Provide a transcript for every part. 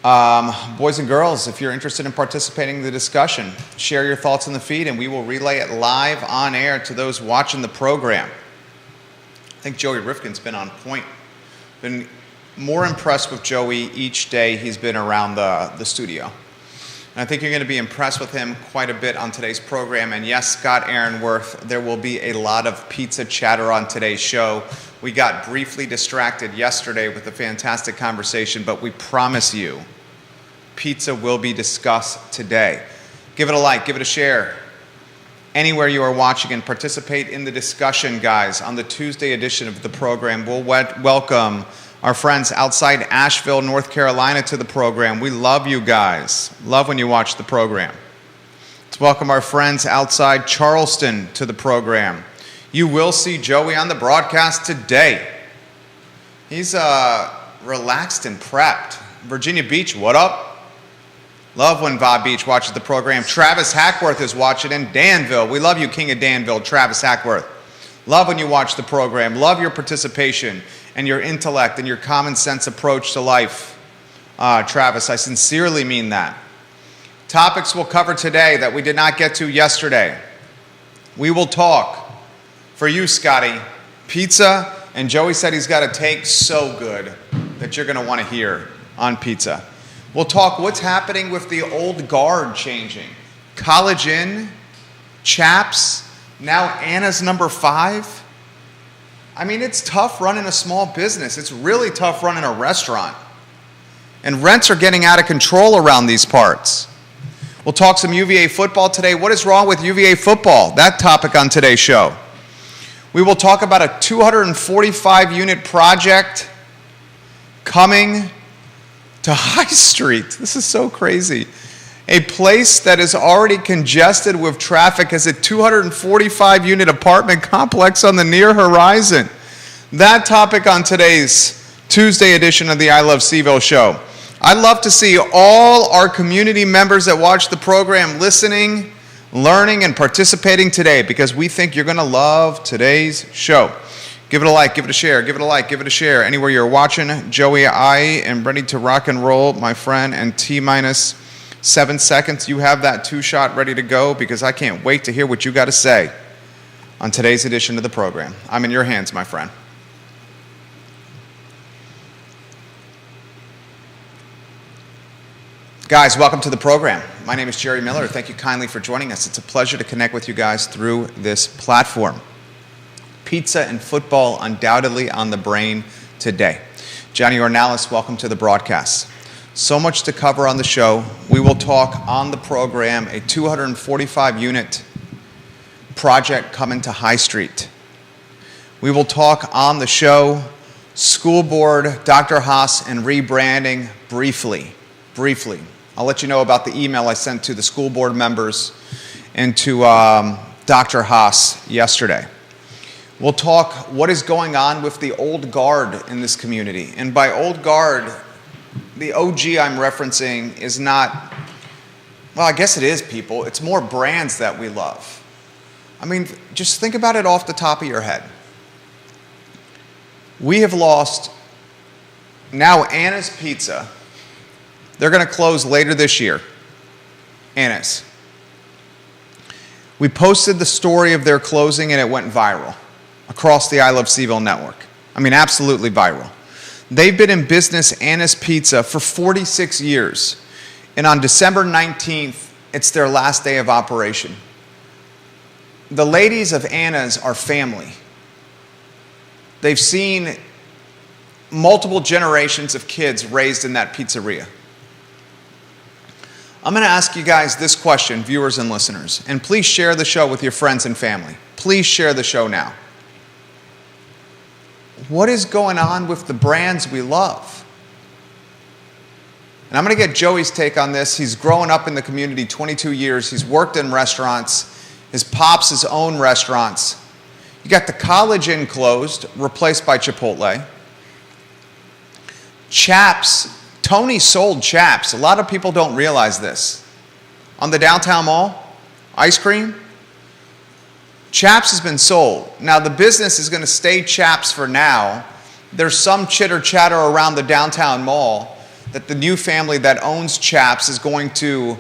Boys and girls, if you're interested in participating in the discussion, share your thoughts in the feed and we will relay it live on air to those watching the program. I think Joey Rifkin's been on point. Been more impressed with Joey each day he's been around the studio. And I think you're going to be impressed with him quite a bit on today's program. And yes, Scott Aaronworth, there will be a lot of pizza chatter on today's show. We got briefly distracted yesterday with a fantastic conversation, but we promise you, pizza will be discussed today. Give it a like, give it a share. Anywhere you are watching and participate in the discussion, guys, on the Tuesday edition of the program. We'll welcome our friends outside Asheville, North Carolina to the program. We love you guys. Love when you watch the program. Let's welcome our friends outside Charleston to the program. You will see Joey on the broadcast today. He's relaxed and prepped. Virginia Beach, what up? Love when Va Beach watches the program. Travis Hackworth is watching in Danville. We love you, King of Danville, Travis Hackworth. Love when you watch the program. Love your participation and your intellect and your common sense approach to life. Travis, I sincerely mean that. Topics we'll cover today that we did not get to yesterday. We will talk, for you, Scotty, pizza, and Joey said he's got a take so good that you're going to want to hear on pizza. We'll talk what's happening with the old guard changing. College Inn, Chaps, now Anna's number 5. I mean, it's tough running a small business. It's really tough running a restaurant. And rents are getting out of control around these parts. We'll talk some UVA football today. What is wrong with UVA football? That topic on today's show. We will talk about a 245-unit project coming to High Street. This is so crazy. A place that is already congested with traffic as a 245-unit apartment complex on the near horizon. That topic on today's Tuesday edition of the I Love Seville show. I'd love to see all our community members that watch the program listening, learning, and participating today because we think you're going to love today's show. Give it a like, give it a share, give it a like, give it a share. Anywhere you're watching, Joey, I am ready to rock and roll, my friend, and T-minus 7 seconds. You have that 2-shot ready to go because I can't wait to hear what you got to say on today's edition of the program. I'm in your hands, my friend. Guys, welcome to the program. My name is Jerry Miller. Thank you kindly for joining us. It's a pleasure to connect with you guys through this platform. Pizza and football undoubtedly on the brain today. Johnny Ornalis, welcome to the broadcast. So much to cover on the show. We will talk on the program a 245-unit project coming to High Street. We will talk on the show school board, Dr. Haas, and rebranding briefly. I'll let you know about the email I sent to the school board members and to Dr. Haas yesterday. We'll talk what is going on with the old guard in this community. And by old guard, the OG I'm referencing is not, well, I guess it is people. It's more brands that we love. I mean, just think about it off the top of your head. We have lost now Anna's Pizza. They're going to close later this year. Anna's. We posted the story of their closing and it went viral across the I Love Seville network. I mean, absolutely viral. They've been in business, Anna's Pizza, for 46 years. And on December 19th, it's their last day of operation. The ladies of Anna's are family. They've seen multiple generations of kids raised in that pizzeria. I'm going to ask you guys this question, viewers and listeners, and please share the show with your friends and family. Please share the show now. What is going on with the brands we love? And I'm going to get Joey's take on this. He's grown up in the community 22 years. He's worked in restaurants. His pops his own restaurants. You got the College Inn closed, replaced by Chipotle. Chaps, Tony sold Chaps. A lot of people don't realize this. On the downtown mall, ice cream, Chaps has been sold. Now, the business is going to stay Chaps for now. There's some chitter chatter around the downtown mall that the new family that owns Chaps is going to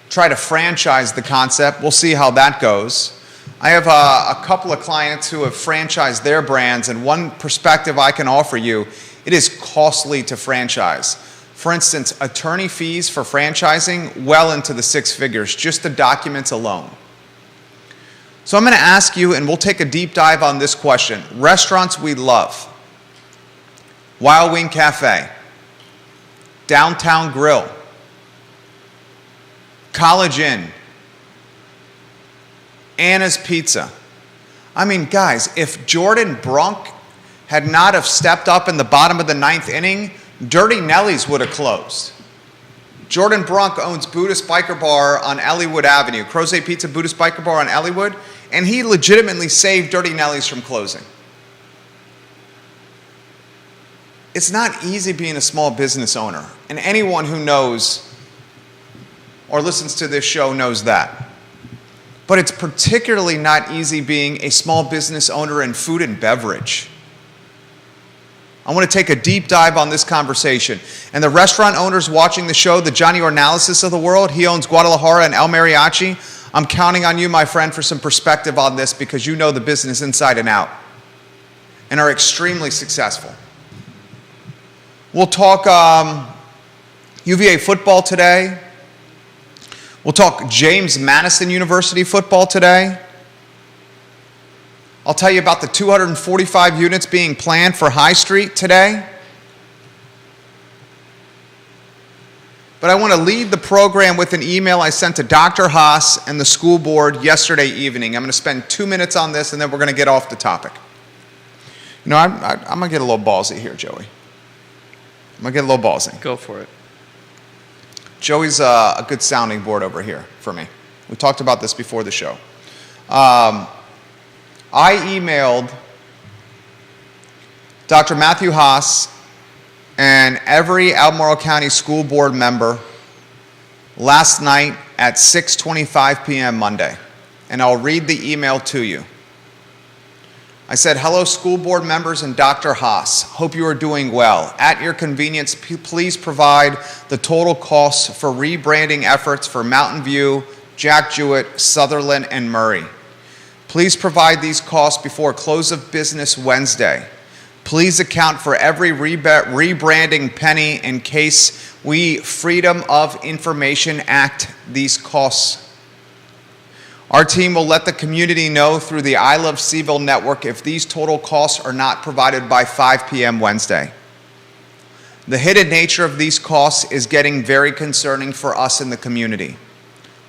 try to franchise the concept. We'll see how that goes. I have a couple of clients who have franchised their brands, and one perspective I can offer you, it is costly to franchise. For instance, attorney fees for franchising, well into the six figures, just the documents alone. So I'm going to ask you, and we'll take a deep dive on this question. Restaurants we love. Wild Wing Cafe, Downtown Grill, College Inn, Anna's Pizza. I mean, guys, if Jordan Brunk had not have stepped up in the bottom of the ninth inning, Dirty Nelly's would have closed. Jordan Brunk owns Buddhist Biker Bar on Ellwood Avenue, Crozet Pizza, Buddhist Biker Bar on Ellwood, and he legitimately saved Dirty Nelly's from closing. It's not easy being a small business owner, and anyone who knows or listens to this show knows that. But it's particularly not easy being a small business owner in food and beverage. I want to take a deep dive on this conversation. And the restaurant owners watching the show, the Johnny Ornalisis of the world, he owns Guadalajara and El Mariachi. I'm counting on you, my friend, for some perspective on this because you know the business inside and out and are extremely successful. We'll talk UVA football today. We'll talk James Madison University football today. I'll tell you about the 245 units being planned for High Street today. But I want to lead the program with an email I sent to Dr. Haas and the school board yesterday evening. I'm going to spend 2 minutes on this and then we're going to get off the topic. You know, I'm going to get a little ballsy here, Joey. I'm going to get a little ballsy. Go for it. Joey's a good sounding board over here for me. We talked about this before the show. I emailed Dr. Matthew Haas and every Albemarle County School Board member last night at 6:25 p.m. Monday, and I'll read the email to you. I said, hello, school board members and Dr. Haas. Hope you are doing well. At your convenience, please provide the total costs for rebranding efforts for Mountain View, Jack Jewett, Sutherland, and Murray. Please provide these costs before close of business Wednesday. Please account for every rebranding penny in case we Freedom of Information Act these costs. Our team will let the community know through the I Love Seaville network if these total costs are not provided by 5 p.m. Wednesday. The hidden nature of these costs is getting very concerning for us in the community.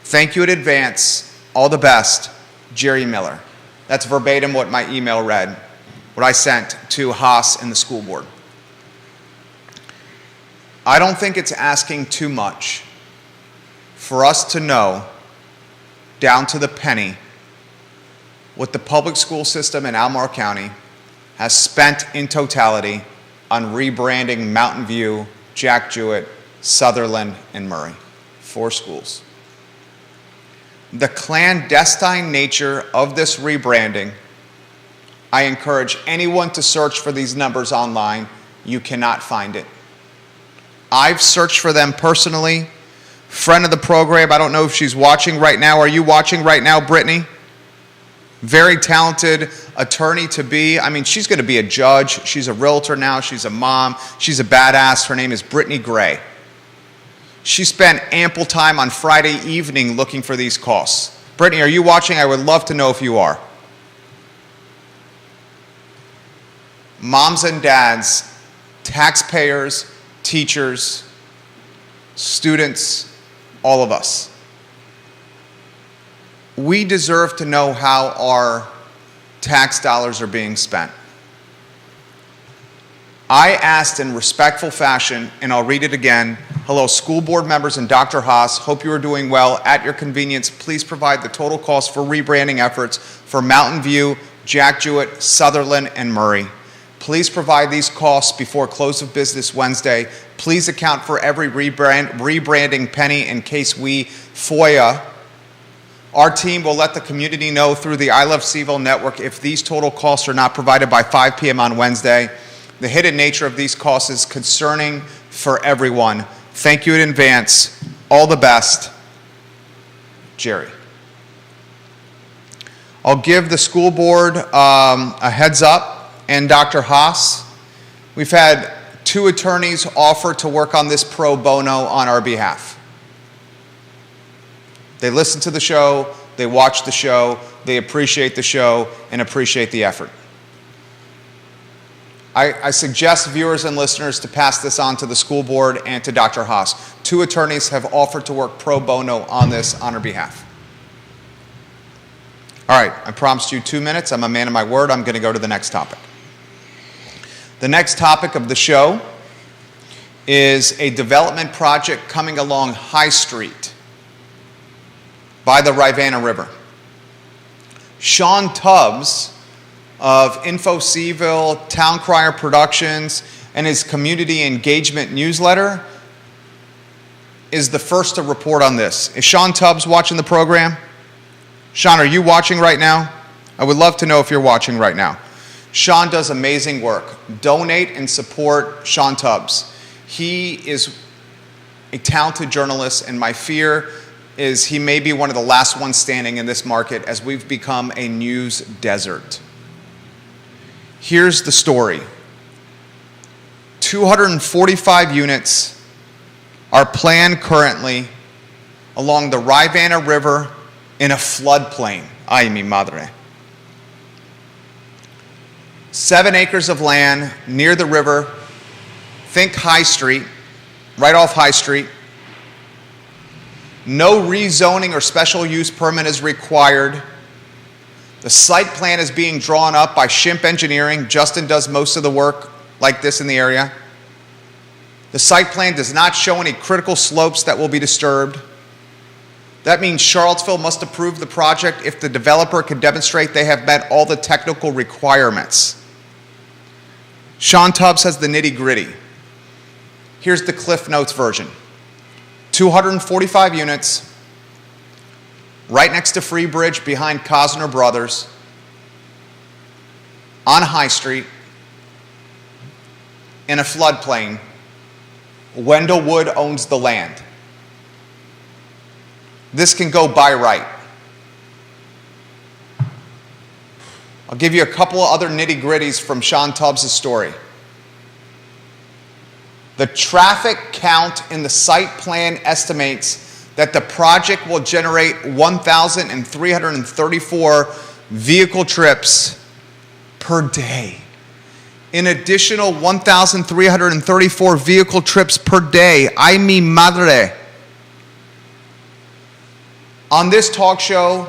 Thank you in advance. All the best, Jerry Miller. That's verbatim what my email read, what I sent to Haas and the school board. I don't think it's asking too much for us to know down to the penny what the public school system in Albemarle County has spent in totality on rebranding Mountain View, Jack Jewett, Sutherland, and Murray. 4 schools. The clandestine nature of this rebranding, I encourage anyone to search for these numbers online. You cannot find it. I've searched for them personally. Friend of the program, I don't know if she's watching right now. Are you watching right now, Brittany? Very talented attorney-to-be. I mean, she's going to be a judge. She's a realtor now. She's a mom. She's a badass. Her name is Brittany Gray. She spent ample time on Friday evening looking for these costs. Brittany, are you watching? I would love to know if you are. Moms and dads, taxpayers, teachers, students, all of us. We deserve to know how our tax dollars are being spent. I asked in respectful fashion, and I'll read it again. Hello, school board members and Dr. Haas. Hope you are doing well. At your convenience, please provide the total cost for rebranding efforts for Mountain View, Jack Jewett, Sutherland, and Murray. Please provide these costs before close of business Wednesday. Please account for every rebranding penny in case we FOIA. Our team will let the community know through the I Love Seaville network if these total costs are not provided by 5 p.m. on Wednesday. The hidden nature of these costs is concerning for everyone. Thank you in advance. All the best, Jerry. I'll give the school board a heads up, and Dr. Haas. We've had 2 attorneys offer to work on this pro bono on our behalf. They listen to the show, they watch the show, they appreciate the show, and appreciate the effort. I suggest viewers and listeners to pass this on to the school board and to Dr. Haas. 2 attorneys have offered to work pro bono on this on our behalf. All right, I promised you 2 minutes. I'm a man of my word. I'm going to go to the next topic. The next topic of the show is a development project coming along High Street by the Rivanna River. Sean Tubbs of Info Seville, Town Crier Productions, and his community engagement newsletter is the first to report on this. Is Sean Tubbs watching the program? Sean, are you watching right now? I would love to know if you're watching right now. Sean does amazing work. Donate and support Sean Tubbs. He is a talented journalist, and my fear is he may be one of the last ones standing in this market as we've become a news desert. Here's the story. 245 units are planned currently along the Rivanna River in a floodplain. Ay, mi madre. 7 acres of land near the river. Think High Street, right off High Street. No rezoning or special use permit is required. The site plan is being drawn up by Shimp Engineering. Justin does most of the work like this in the area. The site plan does not show any critical slopes that will be disturbed. That means Charlottesville must approve the project if the developer can demonstrate they have met all the technical requirements. Sean Tubbs has the nitty-gritty. Here's the Cliff Notes version. 245 units, right next to Free Bridge behind Cosner Brothers, on High Street, in a floodplain. Wendell Wood owns the land. This can go by right. I'll give you a couple of other nitty-gritties from Sean Tubbs' story. The traffic count in the site plan estimates that the project will generate 1,334 vehicle trips per day. An additional 1,334 vehicle trips per day. Ay mi madre. On this talk show,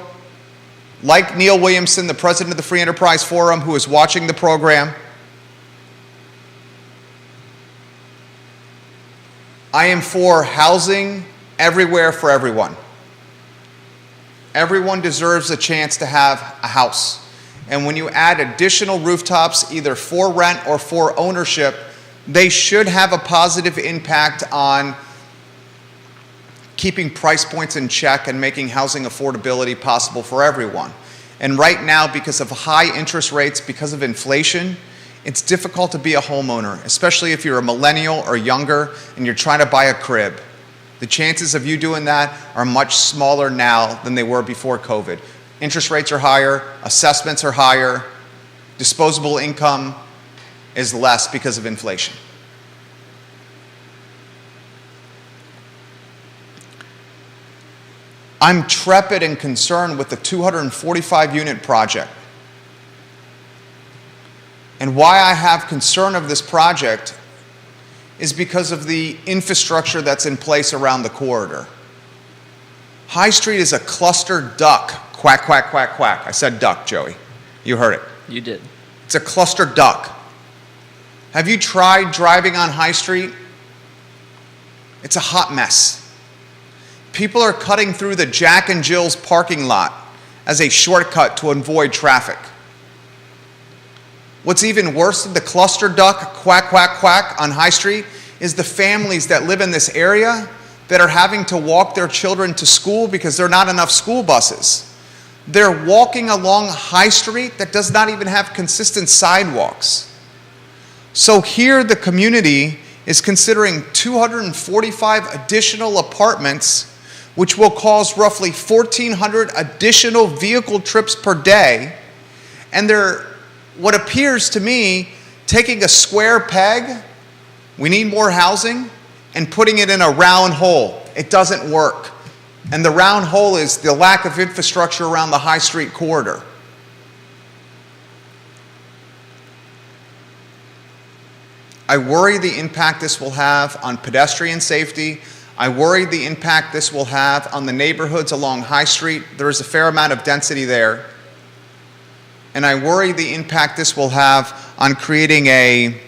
like Neil Williamson, the president of the Free Enterprise Forum, who is watching the program, I am for housing everywhere for everyone. Everyone deserves a chance to have a house. And when you add additional rooftops, either for rent or for ownership, they should have a positive impact on keeping price points in check and making housing affordability possible for everyone. And right now, because of high interest rates, because of inflation, it's difficult to be a homeowner, especially if you're a millennial or younger and you're trying to buy a crib. The chances of you doing that are much smaller now than they were before COVID. Interest rates are higher, assessments are higher, disposable income is less because of inflation. I'm trepid and concerned with the 245 unit project. And why I have concern of this project is because of the infrastructure that's in place around the corridor. High Street is a cluster duck. Quack, quack, quack, quack. I said duck, Joey. You heard it. You did. It's a cluster duck. Have you tried driving on High Street? It's a hot mess. People are cutting through the Jack and Jill's parking lot as a shortcut to avoid traffic. What's even worse than the cluster duck, quack, quack, quack on High Street is the families that live in this area that are having to walk their children to school because there are not enough school buses. They're walking along High Street that does not even have consistent sidewalks. So here the community is considering 245 additional apartments, which will cause roughly 1,400 additional vehicle trips per day. And they're, what appears to me, taking a square peg, we need more housing, and putting it in a round hole. It doesn't work. And the round hole is the lack of infrastructure around the High Street corridor. I worry the impact this will have on pedestrian safety. I worry the impact this will have on the neighborhoods along High Street. There is a fair amount of density there. And I worry the impact this will have on creating a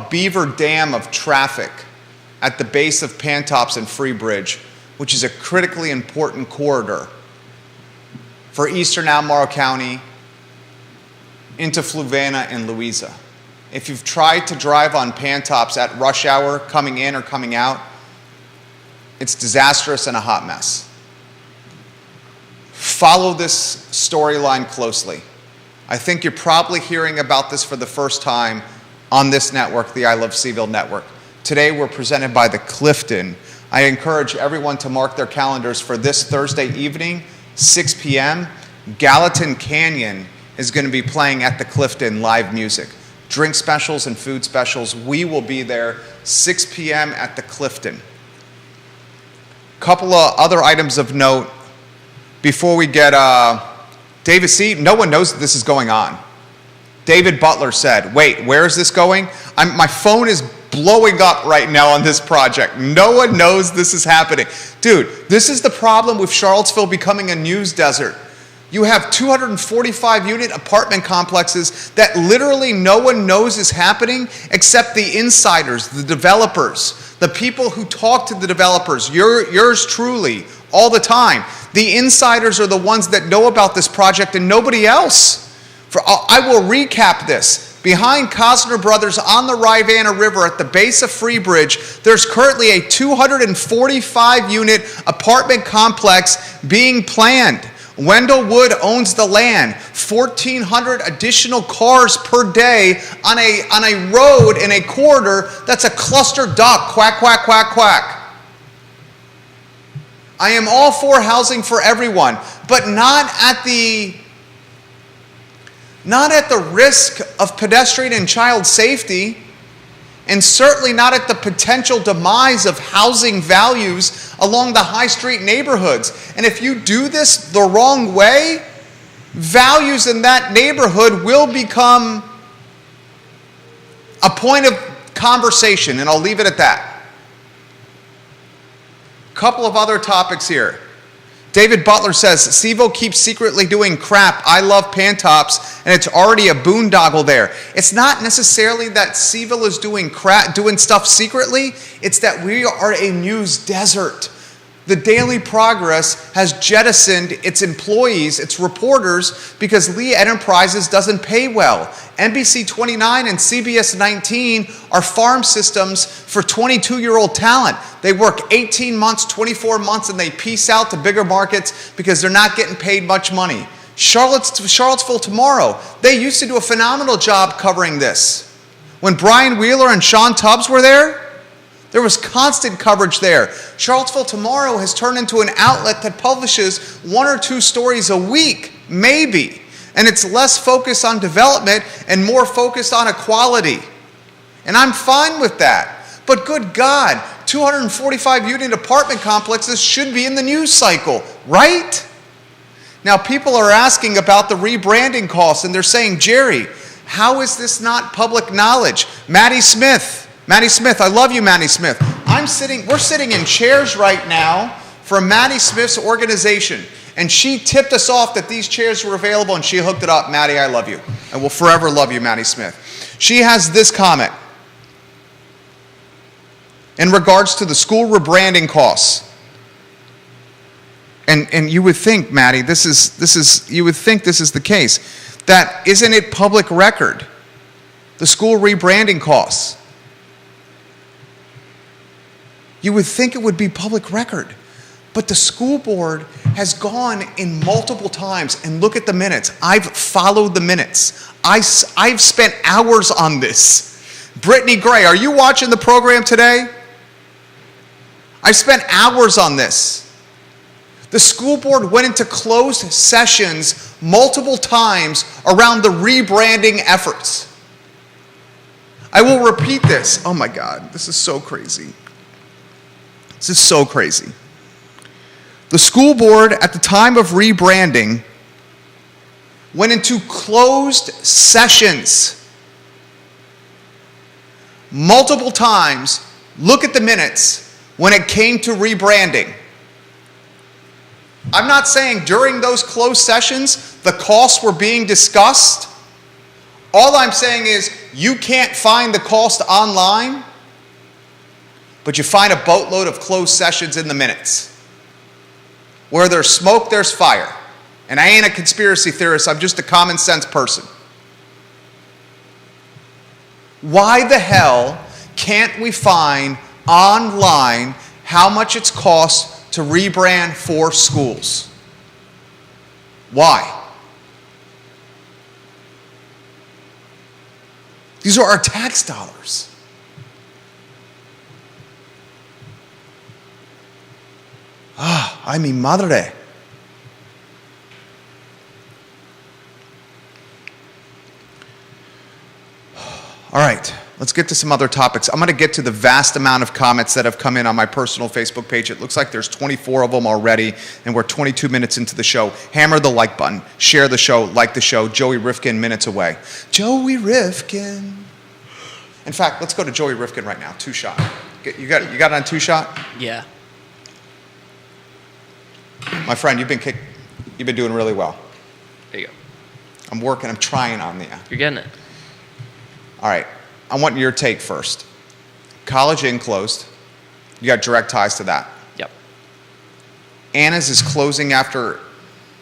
beaver dam of traffic at the base of Pantops and Freebridge, which is a critically important corridor for eastern Albemarle County into Fluvanna and Louisa. If you've tried to drive on Pantops at rush hour, coming in or coming out, it's disastrous and a hot mess. Follow this storyline closely. I think you're probably hearing about this for the first time on this network, the I Love Seaville network. Today we're presented by the Clifton. I encourage everyone to mark their calendars for this Thursday evening, 6 p.m. Gallatin Canyon is going to be playing at the Clifton live music. Drink specials and food specials. We will be there 6 p.m. at the Clifton. Couple of other items of note before we get David C. No one knows that this is going on. David Butler said, wait, where is this going? My phone is blowing up right now on this project. No one knows this is happening. Dude, this is the problem with Charlottesville becoming a news desert. You have 245 unit apartment complexes that literally no one knows is happening except the insiders, the developers, the people who talk to the developers, yours truly, all the time. The insiders are the ones that know about this project and nobody else. I will recap this. Behind Cosner Brothers on the Rivanna River at the base of Freebridge, there's currently a 245 unit apartment complex being planned. Wendell Wood owns the land. 1,400 additional cars per day on a road in a corridor that's a cluster duck. Quack, quack, quack, quack. I am all for housing for everyone, but not at the risk of pedestrian and child safety, and certainly not at the potential demise of housing values along the high street neighborhoods. And if you do this the wrong way, values in that neighborhood will become a point of conversation, and I'll leave it at that. Couple of other topics here. David Butler says, Sevo keeps secretly doing crap. I love Pantops, and it's already a boondoggle there. It's not necessarily that Sevo is doing crap, doing stuff secretly. It's that we are a news desert. The Daily Progress has jettisoned its employees, its reporters, because Lee Enterprises doesn't pay well. NBC 29 and CBS 19 are farm systems for 22-year-old talent. They work 18 months, 24 months, and they peace out to bigger markets because they're not getting paid much money. Charlottesville Tomorrow, they used to do a phenomenal job covering this. When Brian Wheeler and Sean Tubbs were there was constant coverage there. Charlottesville Tomorrow has turned into an outlet that publishes 1 or 2 stories a week, maybe. And it's less focused on development and more focused on equality. And I'm fine with that. But good God, 245 unit apartment complexes should be in the news cycle, right? Now people are asking about the rebranding costs, and they're saying, Jerry, how is this not public knowledge? Maddie Smith, I love you, Maddie Smith. We're sitting in chairs right now for Maddie Smith's organization. And she tipped us off that these chairs were available, and she hooked it up. Maddie, I love you. And will forever love you, Maddie Smith. She has this comment in regards to the school rebranding costs. And you would think, Maddie, you would think this is the case. That isn't it public record? The school rebranding costs. You would think it would be public record. But the school board has gone in multiple times, and look at the minutes. I've followed the minutes. I've spent hours on this. Brittany Gray, are you watching the program today? I've spent hours on this. The school board went into closed sessions multiple times around the rebranding efforts. I will repeat this. Oh my God, this is so crazy. This is so crazy. The school board at the time of rebranding went into closed sessions multiple times. Look at the minutes when it came to rebranding. I'm not saying during those closed sessions the costs were being discussed. All I'm saying is you can't find the cost online, but you find a boatload of closed sessions in the minutes. Where there's smoke, there's fire. And I ain't a conspiracy theorist, I'm just a common sense person. Why the hell can't we find online how much it's cost to rebrand 4 schools? Why? These are our tax dollars. Ay, mi madre. All right, let's get to some other topics. I'm going to get to the vast amount of comments that have come in on my personal Facebook page. It looks like there's 24 of them already, and we're 22 minutes into the show. Hammer the like button, share the show, like the show. Joey Rifkin, minutes away. Joey Rifkin. In fact, let's go to Joey Rifkin right now. 2-shot. You got it on 2-shot? Yeah. My friend, you've been doing really well. There you go. I'm working, I'm trying on you. You're getting it. All right, I want your take first. College Inn closed. You got direct ties to that. Yep. Anna's is closing after,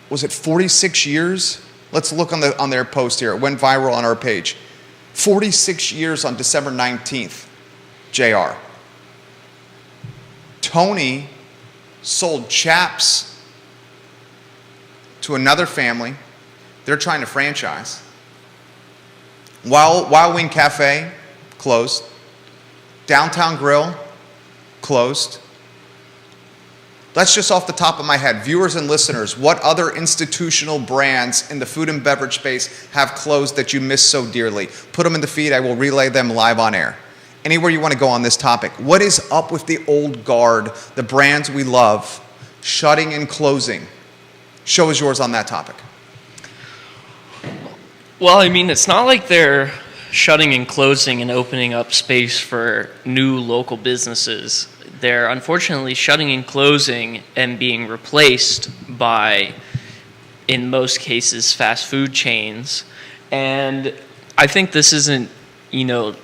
was it 46 years? Let's look on their post here. It went viral on our page. 46 years on December 19th, JR. Tony sold Chaps to another family. They're trying to franchise. Wild Wing Cafe closed. Downtown Grill closed. That's just off the top of my head. Viewers and listeners, what other institutional brands in the food and beverage space have closed that you miss so dearly? Put them in the feed. I will relay them live on air. Anywhere you want to go on this topic. What is up with the old guard, the brands we love, shutting and closing? Show is yours on that topic. Well, I mean, it's not like they're shutting and closing and opening up space for new local businesses. They're unfortunately shutting and closing and being replaced by, in most cases, fast food chains. And I think this isn't, a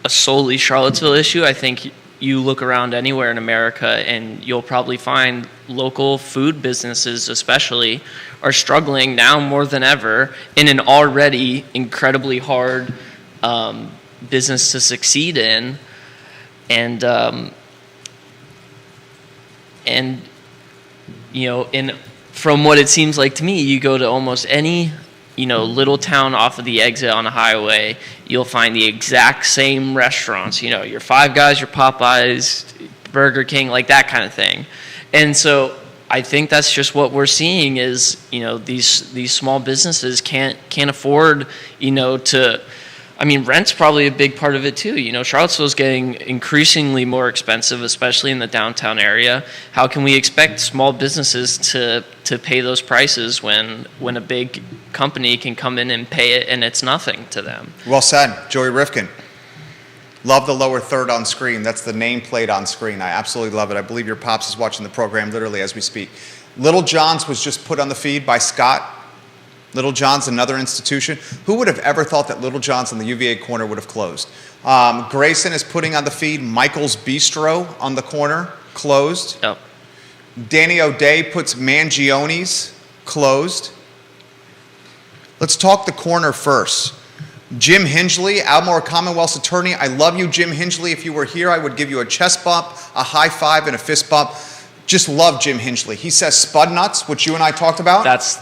solely Charlottesville issue. I think you look around anywhere in America and you'll probably find local food businesses especially are struggling now more than ever in an already incredibly hard business to succeed in. And from what it seems like to me, you go to almost any little town off of the exit on a highway, you'll find the exact same restaurants, your Five Guys, your Popeyes, Burger King, like that kind of thing. And so I think that's just what we're seeing is, these small businesses can't afford, rent's probably a big part of it too. Charlottesville's getting increasingly more expensive, especially in the downtown area. How can we expect small businesses to pay those prices when a big company can come in and pay it and it's nothing to them? Well said, Joey Rifkin. Love the lower third on screen. That's the nameplate on screen. I absolutely love it. I believe your pops is watching the program literally as we speak. Little John's was just put on the feed by Scott. Little John's, another institution. Who would have ever thought that Little John's on the UVA corner would have closed? Grayson is putting on the feed Michael's Bistro on the corner, closed. Yep. Danny O'Day puts Mangioni's, closed. Let's talk the corner first. Jim Hingley, Almore Commonwealth's attorney. I love you, Jim Hingley. If you were here, I would give you a chest bump, a high five, and a fist bump. Just love Jim Hinchley. He says Spud Nuts, which you and I talked about. That's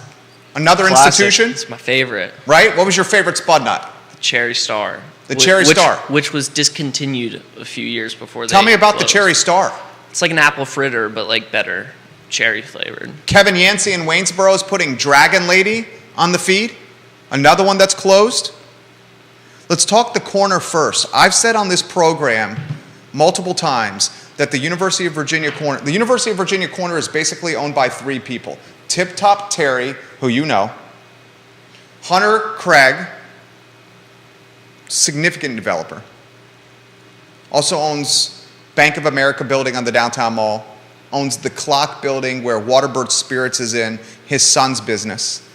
another classic. institution. It's my favorite. Right? What was your favorite Spud Nut? Cherry Star. The Cherry Star. Which was discontinued a few years before Tell me about closed. the Cherry Star. It's like an apple fritter, but like better. Cherry flavored. Kevin Yancey in Waynesboro is putting Dragon Lady on the feed. Another one that's closed. Let's talk the corner first. I've said on this program multiple times that the University of Virginia Corner is basically owned by three people. Tip Top Terry, who you know, Hunter Craig, significant developer, also owns Bank of America building on the downtown mall, owns the Clock building where Waterbird Spirits is in, his son's business.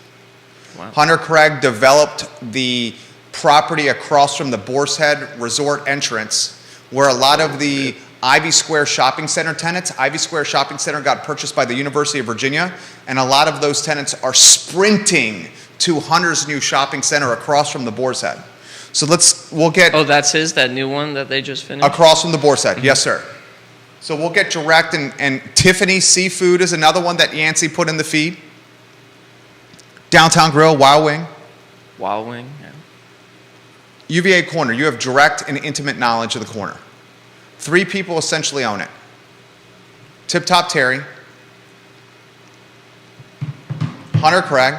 Wow. Hunter Craig developed the property across from the Boar's Head Resort entrance where a lot of the Ivy Square Shopping Center tenants, Ivy Square Shopping Center got purchased by the University of Virginia, and a lot of those tenants are sprinting to Hunter's new shopping center across from the Boar's Head. So we'll get... Oh, that's that new one that they just finished? Across from the Boar's Head, yes sir. So we'll get direct, and Tiffany Seafood is another one that Yancey put in the feed. Downtown Grill, Wild Wing. Wild Wing, yeah. UVA Corner, you have direct and intimate knowledge of the corner. Three people essentially own it. Tip Top Terry, Hunter Craig,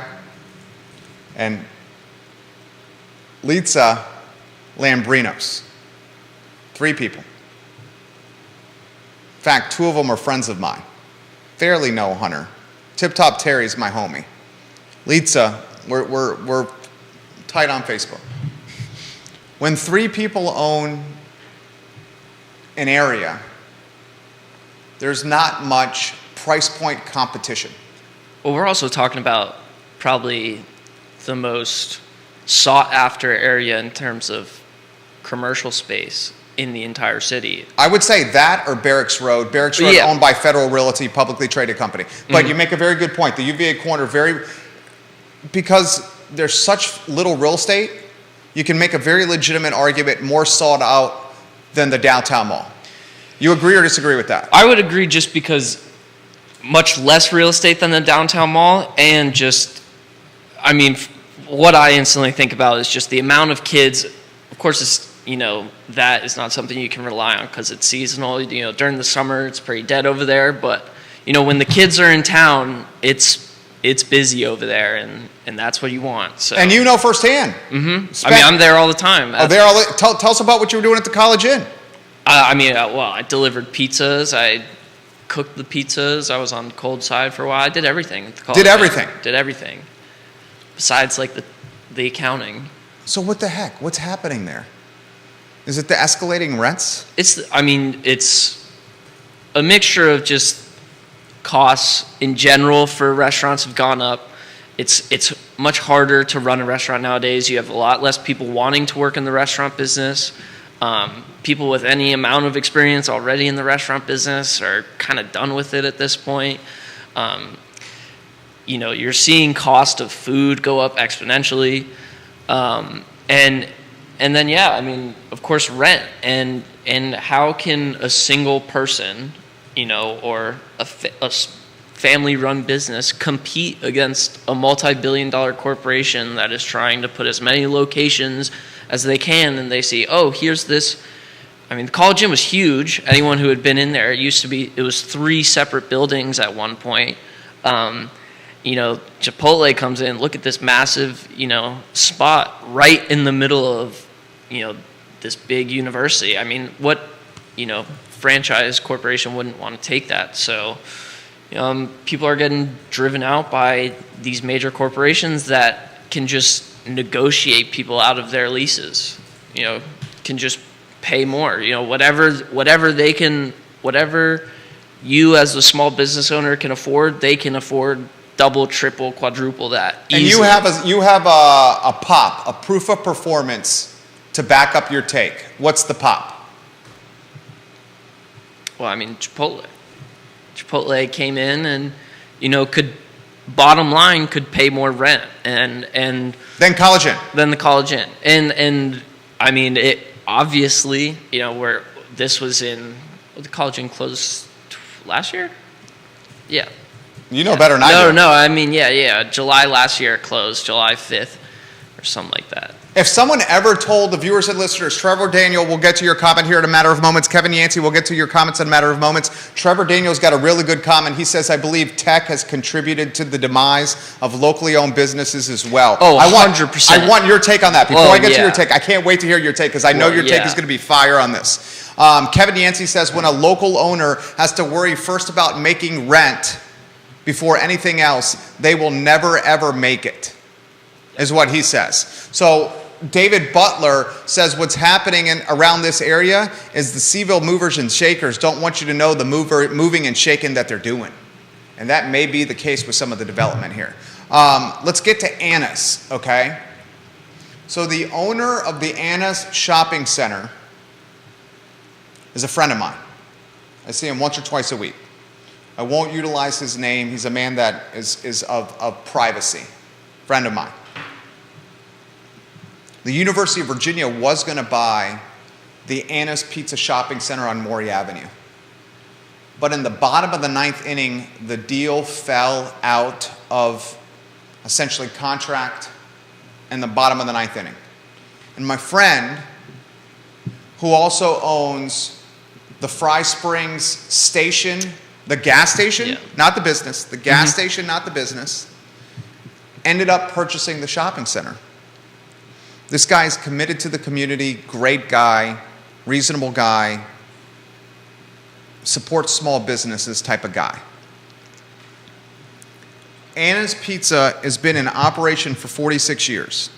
and Litsa Lambrinos. Three people. In fact, two of them are friends of mine. Fairly know Hunter. Tip Top Terry's my homie. Litsa, we're tight on Facebook. When three people own an area, there's not much price point competition. Well, we're also talking about probably the most sought after area in terms of commercial space in the entire city. I would say that or Barracks Road. Barracks Road Yeah. owned by Federal Realty, publicly traded company. But you make a very good point. The UVA Corner, because there's such little real estate, you can make a very legitimate argument, more sought out than the downtown mall. You agree or disagree with that? I would agree, just because much less real estate than the downtown mall, and just, I mean, what I instantly think about is just the amount of kids. Of course, it's, that is not something you can rely on because it's seasonal. During the summer, it's pretty dead over there. But, when the kids are in town, it's busy over there, and that's what you want. So. And you know firsthand. Mm-hmm. I'm there all the time. Tell us about what you were doing at the College Inn. I delivered pizzas. I cooked the pizzas. I was on the cold side for a while. I did everything at the College Inn. Did everything. Besides, the accounting. So what the heck? What's happening there? Is it the escalating rents? It's a mixture of just costs in general for restaurants have gone up. It's much harder to run a restaurant nowadays. You have a lot less people wanting to work in the restaurant business. People with any amount of experience already in the restaurant business are kind of done with it at this point. You're seeing cost of food go up exponentially. And then, of course, rent. And how can a single person, or a family-run business compete against a multi-billion-dollar corporation that is trying to put as many locations as they can, and they see, oh, here's this. The College Inn was huge. Anyone who had been in there, it was 3 separate buildings at one point. Chipotle comes in, look at this massive, spot right in the middle of, this big university. What, franchise corporation wouldn't want to take that? So, people are getting driven out by these major corporations that can just negotiate people out of their leases, can just pay more, whatever they can, whatever you as a small business owner can afford, they can afford double, triple, quadruple that easily. And you have a pop, a proof of performance to back up your take. What's the pop? Well, Chipotle. Chipotle came in and, bottom line, could pay more rent and Then College Inn. Than the College Inn. And it obviously, where this was the College Inn closed last year? Yeah. You know better than I do. No, I mean, yeah. July last year it closed, July 5th or something like that. If someone ever told the viewers and listeners, Trevor Daniel, we'll get to your comment here in a matter of moments. Kevin Yancey, we'll get to your comments in a matter of moments. Trevor Daniel's got a really good comment. He says, I believe tech has contributed to the demise of locally owned businesses as well. Oh, 100%. I want your take on that. Before I get to your take, I can't wait to hear your take because I know your take is going to be fire on this. Kevin Yancey says, when a local owner has to worry first about making rent before anything else, they will never, ever make it, is what he says. So David Butler says what's happening around this area is the Seville movers and shakers don't want you to know the moving and shaking that they're doing. And that may be the case with some of the development here. Let's get to Anna's, okay? So the owner of the Anna's Shopping Center is a friend of mine. I see him once or twice a week. I won't utilize his name. He's a man that is of privacy. Friend of mine. The University of Virginia was going to buy the Anna's Pizza Shopping Center on Maury Avenue. But in the bottom of the ninth inning, the deal fell out of essentially contract in the bottom of the ninth inning. And my friend, who also owns the Fry Springs station, the gas station, not the business, the gas station, not the business, ended up purchasing the shopping center. This guy is committed to the community, great guy, reasonable guy, supports small businesses type of guy. Anna's Pizza has been in operation for 46 years.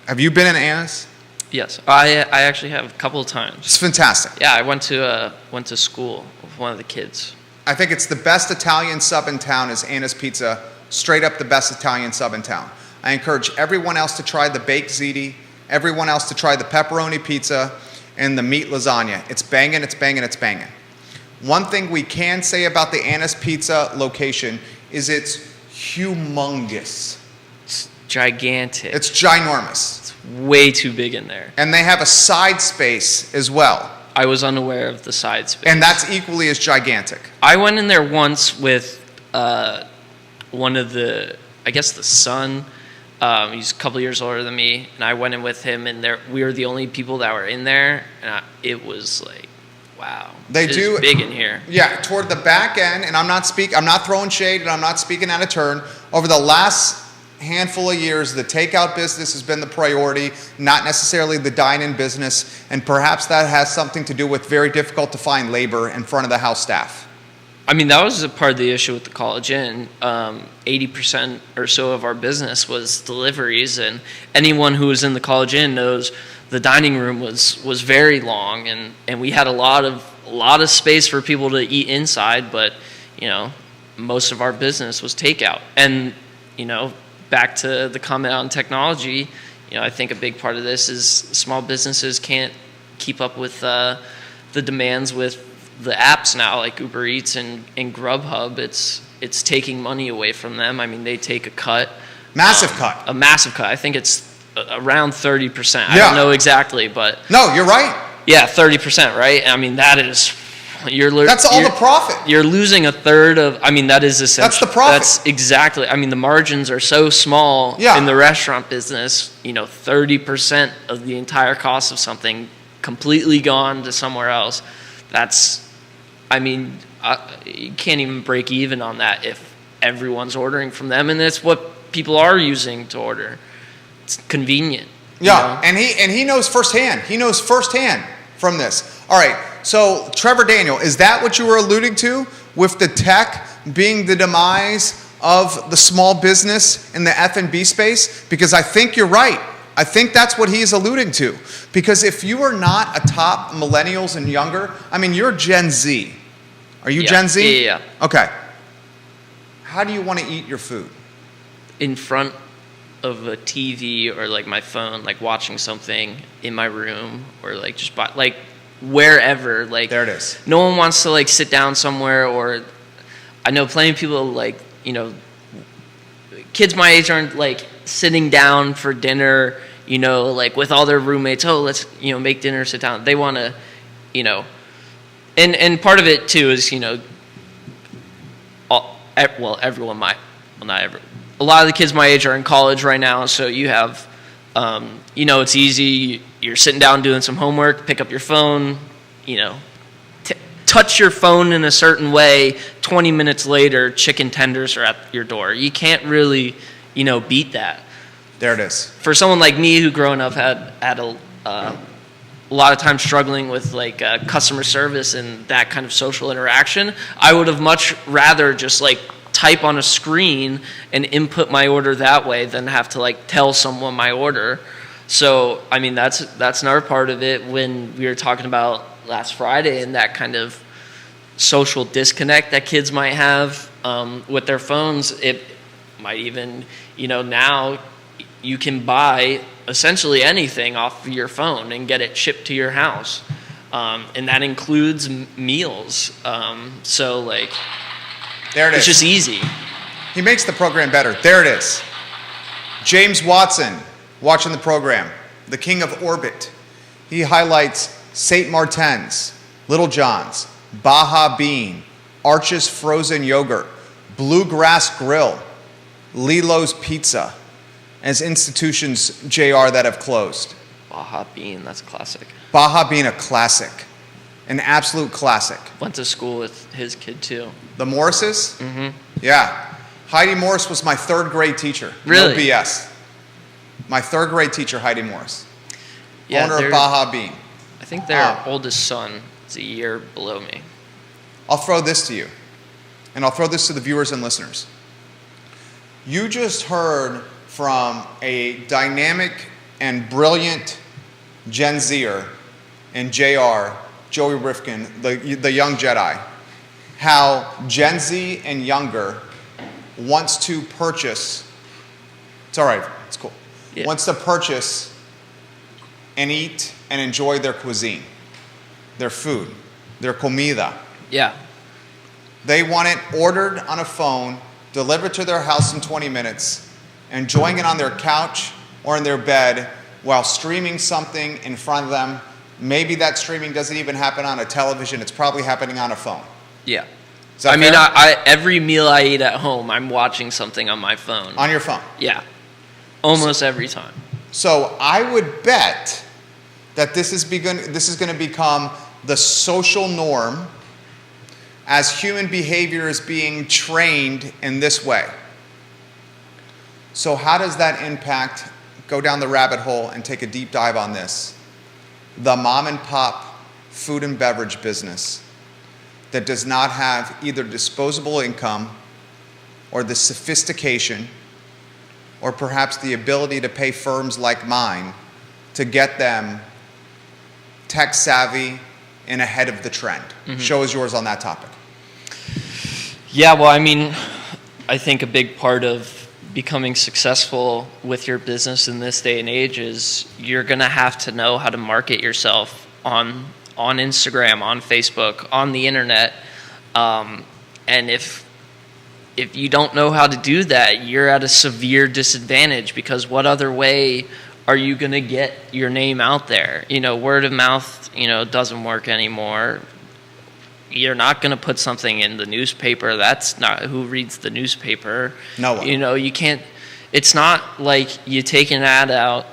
Have you been in Anna's? Yes, I actually have a couple of times. It's fantastic. Yeah, I went to school with one of the kids. I think it's the best Italian sub in town is Anna's Pizza, straight up the best Italian sub in town. I encourage everyone else to try the baked ziti, everyone else to try the pepperoni pizza and the meat lasagna. It's banging, it's banging, it's banging. One thing we can say about the Anna's Pizza location is it's humongous. It's gigantic. It's ginormous. It's way too big in there. And they have a side space as well. I was unaware of the side space. And that's equally as gigantic. I went in there once with one of the son. He's a couple years older than me, and I went in with him, and we were the only people that were in there, and it was like, wow. It's big in here. Yeah, toward the back end, and I'm not throwing shade, and I'm not speaking out of turn. Over the last handful of years, the takeout business has been the priority, not necessarily the dine-in business, and perhaps that has something to do with very difficult to find labor in front of the house staff. I mean, that was a part of the issue with the College Inn. 80% or so of our business was deliveries, and anyone who was in the College Inn knows the dining room was very long, and we had a lot of space for people to eat inside, but most of our business was takeout. And back to the comment on technology, I think a big part of this is small businesses can't keep up with the demands with the apps now, like Uber Eats and Grubhub. It's taking money away from them. I mean, they take a cut. Massive cut. A massive cut. I think it's around 30%. I don't know exactly, but... No, you're right. Yeah, 30%, right? I mean, that is... That's all the profit. You're losing a third of... I mean, that is essentially... That's the profit. That's exactly... I mean, the margins are so small in the restaurant business. 30% of the entire cost of something completely gone to somewhere else. That's... I mean, you can't even break even on that if everyone's ordering from them, and that's what people are using to order. It's convenient. Yeah, and he knows firsthand. He knows firsthand from this. All right, so Trevor Daniel, is that what you were alluding to with the tech being the demise of the small business in the F&B space? Because I think you're right. I think that's what he's alluding to. Because if you are not a top millennials and younger, I mean, you're Gen Z. Are you Gen Z? Yeah. Okay. How do you want to eat your food? In front of a TV or like my phone, like watching something in my room, or like just wherever. Like, there it is. No one wants to like sit down somewhere, or I know plenty of people like, kids my age aren't like sitting down for dinner, like with all their roommates. Oh, let's, make dinner, sit down. They want to, everyone not everyone. A lot of the kids my age are in college right now, so you have, it's easy. You're sitting down doing some homework, pick up your phone, touch your phone in a certain way. 20 minutes later, chicken tenders are at your door. You can't really, beat that. There it is. For someone like me who growing up had a lot of time struggling with customer service and that kind of social interaction, I would have much rather just type on a screen and input my order that way than have to tell someone my order. So I mean that's another part of it when we were talking about last Friday and that kind of social disconnect that kids might have with their phones. It might even now you can buy essentially anything off of your phone and get it shipped to your house, and that includes meals. There it is. It's just easy. He makes the program better. There it is. James Watson, watching the program, the king of orbit. He highlights St. Martin's, Little John's, Baja Bean, Arch's Frozen Yogurt, Bluegrass Grill, Lilo's Pizza, as institutions, JR, that have closed. Baja Bean, that's classic. Baja Bean, a classic. An absolute classic. Went to school with his kid too. The Morrises? Mm-hmm. Yeah. Heidi Morris was my third grade teacher. Really? No BS. My third grade teacher, Heidi Morris. Yeah, Owner of Baja Bean. I think their oldest son is a year below me. I'll throw this to you, and I'll throw this to the viewers and listeners. You just heard from a dynamic and brilliant Gen Zer and JR, Joey Rifkin, the young Jedi, how Gen Z and younger wants to purchase, it's all right, it's cool, wants to purchase and eat and enjoy their cuisine, their food, their comida. Yeah. They want it ordered on a phone, delivered to their house in 20 minutes, enjoying it on their couch or in their bed while streaming something in front of them. Maybe that streaming doesn't even happen on a television. It's probably happening on a phone. Yeah. I mean, every meal I eat at home, I'm watching something on my phone. On your phone? Yeah. Almost every time. So I would bet that this is going to become the social norm as human behavior is being trained in this way. So how does that impact, go down the rabbit hole and take a deep dive on this, the mom and pop food and beverage business that does not have either disposable income or the sophistication or perhaps the ability to pay firms like mine to get them tech savvy and ahead of the trend. Mm-hmm. Show is yours on that topic. Yeah, well, I mean, I think a big part of becoming successful with your business in this day and age is you're going to have to know how to market yourself on Instagram, on Facebook, on the internet. And if you don't know how to do that, you're at a severe disadvantage, because what other way are you going to get your name out there? Word of mouth, doesn't work anymore. You're not going to put something in the newspaper. That's not who reads the newspaper. No one. You can't. It's not like you take an ad out,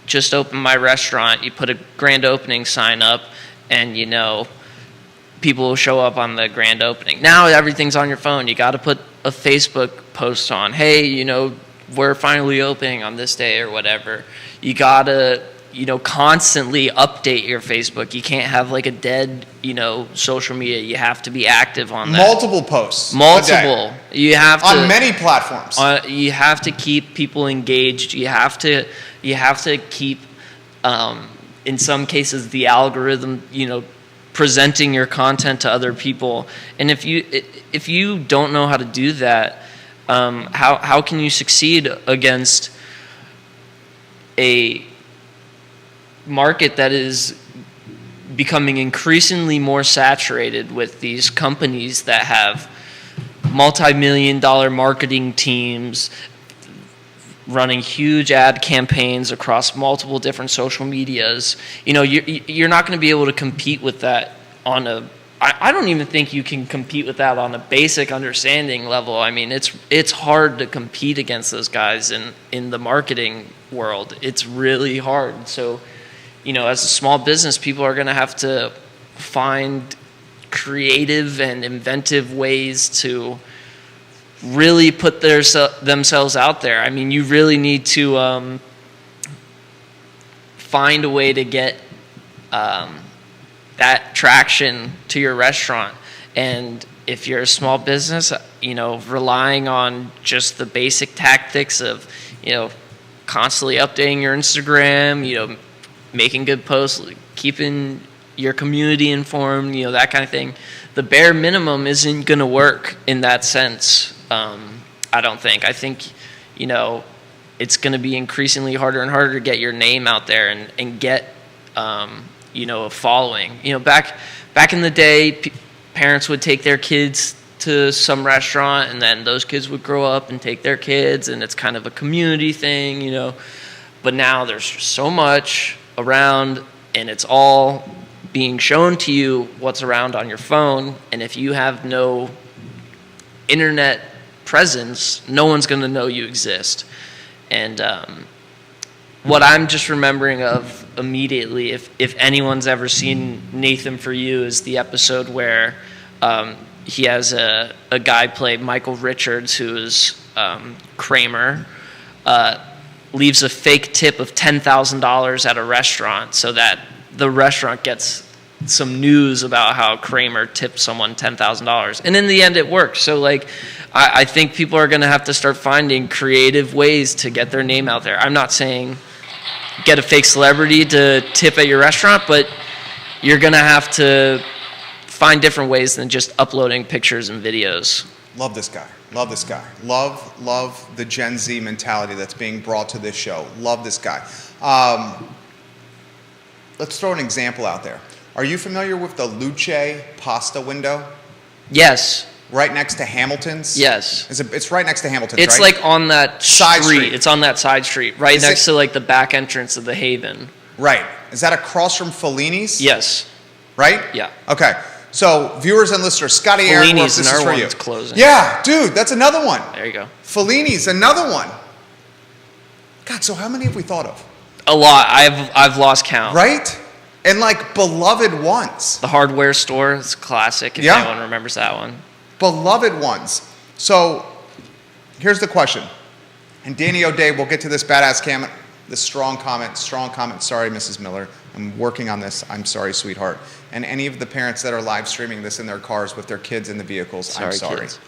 just open my restaurant, you put a grand opening sign up, and people will show up on the grand opening. Now everything's on your phone. You got to put a Facebook post on. Hey, we're finally opening on this day or whatever. You got to constantly update your Facebook. You can't have a dead, social media. You have to be active on that. Multiple posts. Multiple. You have to, on many platforms. You have to keep people engaged. You have to keep, in some cases, the algorithm, presenting your content to other people. And if you don't know how to do that, how can you succeed against a market that is becoming increasingly more saturated with these companies that have multi-million-dollar marketing teams running huge ad campaigns across multiple different social medias? You're not going to be able to compete with that on a I don't even think you can compete with that on a basic understanding level. I mean, it's hard to compete against those guys in the marketing world. It's really hard. So, as a small business, people are going to have to find creative and inventive ways to really put themselves out there. I mean, you really need to find a way to get that traction to your restaurant. And if you're a small business, relying on just the basic tactics of, constantly updating your Instagram, making good posts, keeping your community informed, that kind of thing. The bare minimum isn't going to work in that sense. I don't think. I think, it's going to be increasingly harder and harder to get your name out there and get, a following. Back in the day, parents would take their kids to some restaurant, and then those kids would grow up and take their kids, and it's kind of a community thing, But now there's so much around, and it's all being shown to you what's around on your phone, and if you have no internet presence, no one's going to know you exist. And what I'm just remembering of immediately, if anyone's ever seen Nathan For You, is the episode where he has a guy play Michael Richards, who is Kramer, leaves a fake tip of $10,000 at a restaurant so that the restaurant gets some news about how Kramer tipped someone $10,000. And in the end, it works. So, I think people are going to have to start finding creative ways to get their name out there. I'm not saying get a fake celebrity to tip at your restaurant, but you're going to have to find different ways than just uploading pictures and videos. Love this guy. Love this guy. Love the Gen Z mentality that's being brought to this show. Love this guy. Let's throw an example out there. Are you familiar with the Luche Pasta window? Yes. Right next to Hamilton's? Yes. It's right next to Hamilton's, it's right? It's on that side street. It's on that side street, right next to the back entrance of the Haven. Right. Is that across from Fellini's? Yes. Right? Yeah. Okay. So, viewers and listeners, Scotty Aaron, this is for you. One's closing. Yeah, dude, that's another one. There you go. Fellini's, another one. God, so how many have we thought of? A lot. I've lost count. Right? And beloved ones. The hardware store is classic, if anyone remembers that one. Beloved ones. So, here's the question. And Danny O'Day, we'll get to this badass comment, this strong comment. Sorry, Mrs. Miller. I'm working on this. I'm sorry, sweetheart. And any of the parents that are live streaming this in their cars with their kids in the vehicles, I'm sorry. Kids.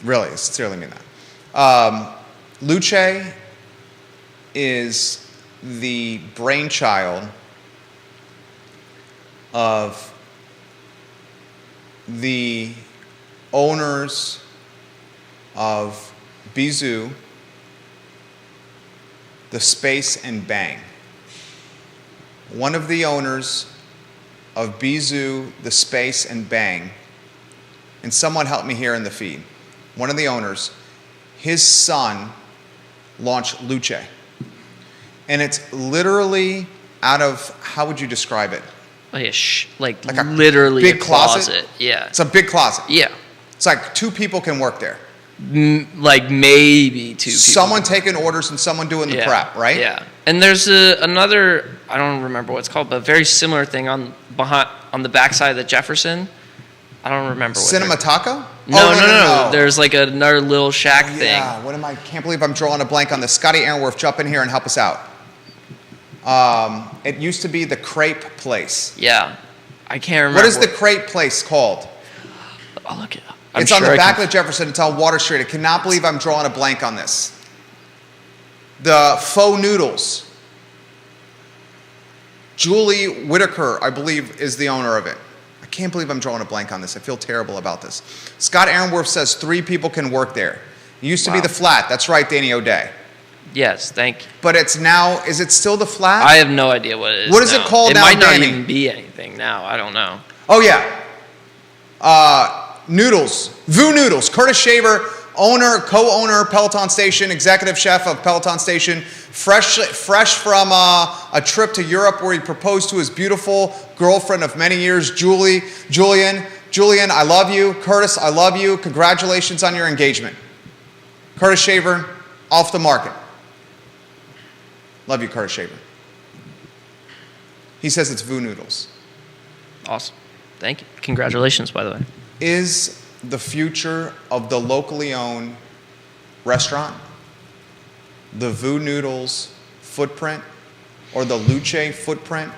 Really, I sincerely mean that. Luche is the brainchild of the owners of Bizou, the Space and Bang. One of the owners of Bizou, the Space and Bang, and someone help me here in the feed. One of the owners, his son launched Luche. And it's literally out of, how would you describe it? Like literally big a closet. Yeah. It's a big closet. Yeah. It's like 2 people can work there. Maybe 2 people. Someone taking orders and someone doing the prep, right? Yeah. And there's another, I don't remember what it's called, but a very similar thing on the backside of the Jefferson. I don't remember what Cinema Taco? No. There's another little shack thing. Yeah, can't believe I'm drawing a blank on this. Scotty Aaronworth, jump in here and help us out. It used to be the Crepe Place. Yeah. I can't remember. What is the Crepe Place called? I'll look it up. It's on the back of the Jefferson. It's on Water Street. I cannot believe I'm drawing a blank on this. The Faux Noodles. Julie Whitaker, I believe, is the owner of it. I can't believe I'm drawing a blank on this. I feel terrible about this. Scott Aaronworth says 3 people can work there. It used to be the Flat. That's right, Danny O'Day. Yes, thank you. But it's now, is it still the Flat? I have no idea what it is. What is it called now, Danny? It might not Danny? even be anything now. I don't know. Oh, yeah. Noodles. VU Noodles. Curtis Shaver co-owner, Peloton Station, executive chef of Peloton Station, fresh from a trip to Europe where he proposed to his beautiful girlfriend of many years, Julian, I love you. Curtis, I love you. Congratulations on your engagement. Curtis Shaver, off the market. Love you, Curtis Shaver. He says it's VU Noodles. Awesome. Thank you. Congratulations, by the way. Is the future of the locally owned restaurant the VU Noodles footprint or the Luche footprint?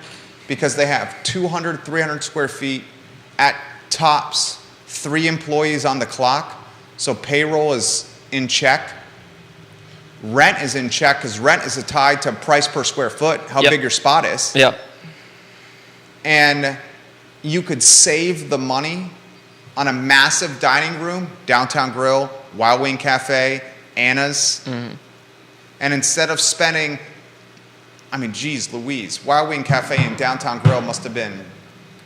Because they have 200, 300 square feet at tops, 3 employees on the clock, so payroll is in check. Rent is in check because rent is tied to price per square foot, how big your spot is. Yep. And you could save the money on a massive dining room, Downtown Grill, Wild Wing Cafe, Anna's. Mm-hmm. And instead of spending, geez Louise, Wild Wing Cafe and Downtown Grill must have been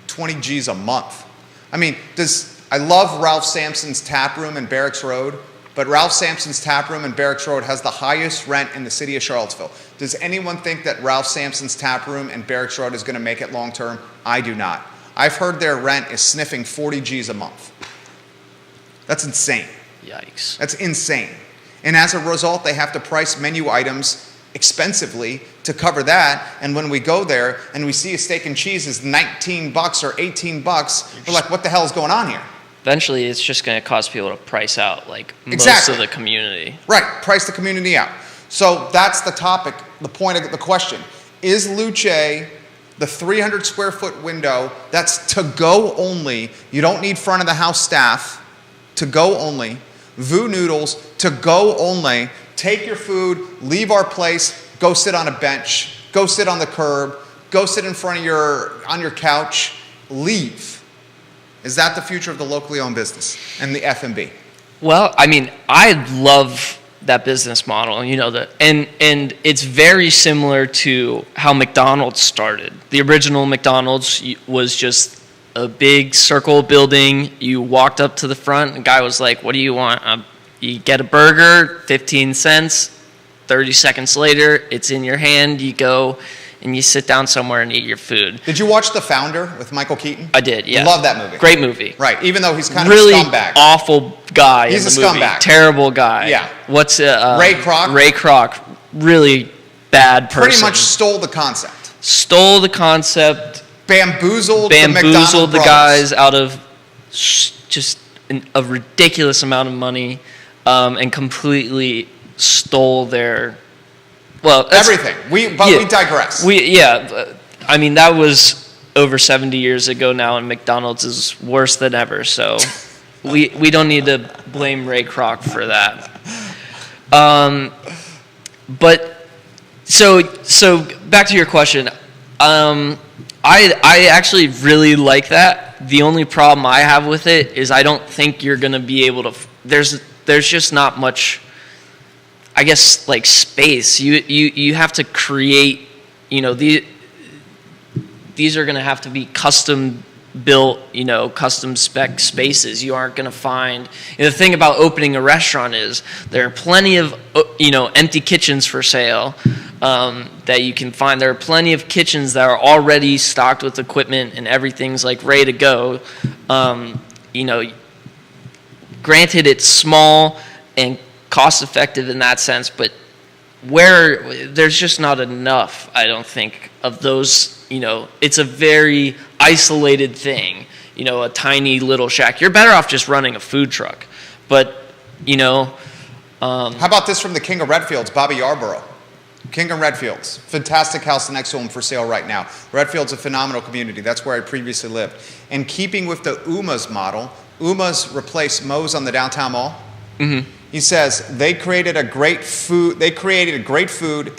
20 G's a month. I love Ralph Sampson's Tap Room in Barracks Road, but Ralph Sampson's Tap Room in Barracks Road has the highest rent in the city of Charlottesville. Does anyone think that Ralph Sampson's Tap Room in Barracks Road is going to make it long term? I do not. I've heard their rent is sniffing 40 G's a month. That's insane. Yikes. That's insane. And as a result, they have to price menu items expensively to cover that. And when we go there and we see a steak and cheese is $19 or $18, we're like, what the hell is going on here? Eventually, it's just going to cause people to price out most of the community. Right, price the community out. So that's the topic, the point of the question. Is Luche the 300 square foot window that's to go only? You don't need front of the house staff. To go only. VU Noodles, to go only. Take your food, leave our place, go sit on a bench, go sit on the curb, go sit in front of on your couch, leave. Is that the future of the locally owned business and the F&B? Well, I love that business model, and it's very similar to how McDonald's started. The original McDonald's was just a big circle building. You walked up to the front, and the guy was like, what do you want? You get a burger, 15 cents, 30 seconds later, it's in your hand, you go and you sit down somewhere and eat your food. Did you watch The Founder with Michael Keaton? I did, yeah. Love that movie. Great movie. Right, even though he's kind really of a scumbag. Awful guy He's in the movie. Scumbag. Terrible guy. Yeah. What's Ray Kroc? Ray Kroc, really bad person. Pretty much stole the concept. Bamboozled the guys out of just a ridiculous amount of money, and completely stole their everything. We digress. That was over 70 years ago now, and McDonald's is worse than ever. So we don't need to blame Ray Kroc for that. But so back to your question. I actually really like that. The only problem I have with it is I don't think you're going to be able to. There's just not much, I guess, space. You have to create. These are going to have to be custom built, custom spec spaces. You aren't going to find. The thing about opening a restaurant is there are plenty of empty kitchens for sale. That you can find. There are plenty of kitchens that are already stocked with equipment and everything's ready to go. Granted, it's small and cost effective in that sense, but where there's just not enough, I don't think, of those. It's a very isolated thing. A tiny little shack. You're better off just running a food truck, but how about this from the King of Redfields, Bobby Yarborough? King of Redfields, fantastic house next to him for sale right now. Redfield's a phenomenal community. That's where I previously lived. In keeping with the UMA's model, UMA's replaced Moe's on the downtown mall. Mm-hmm. He says they created a great food.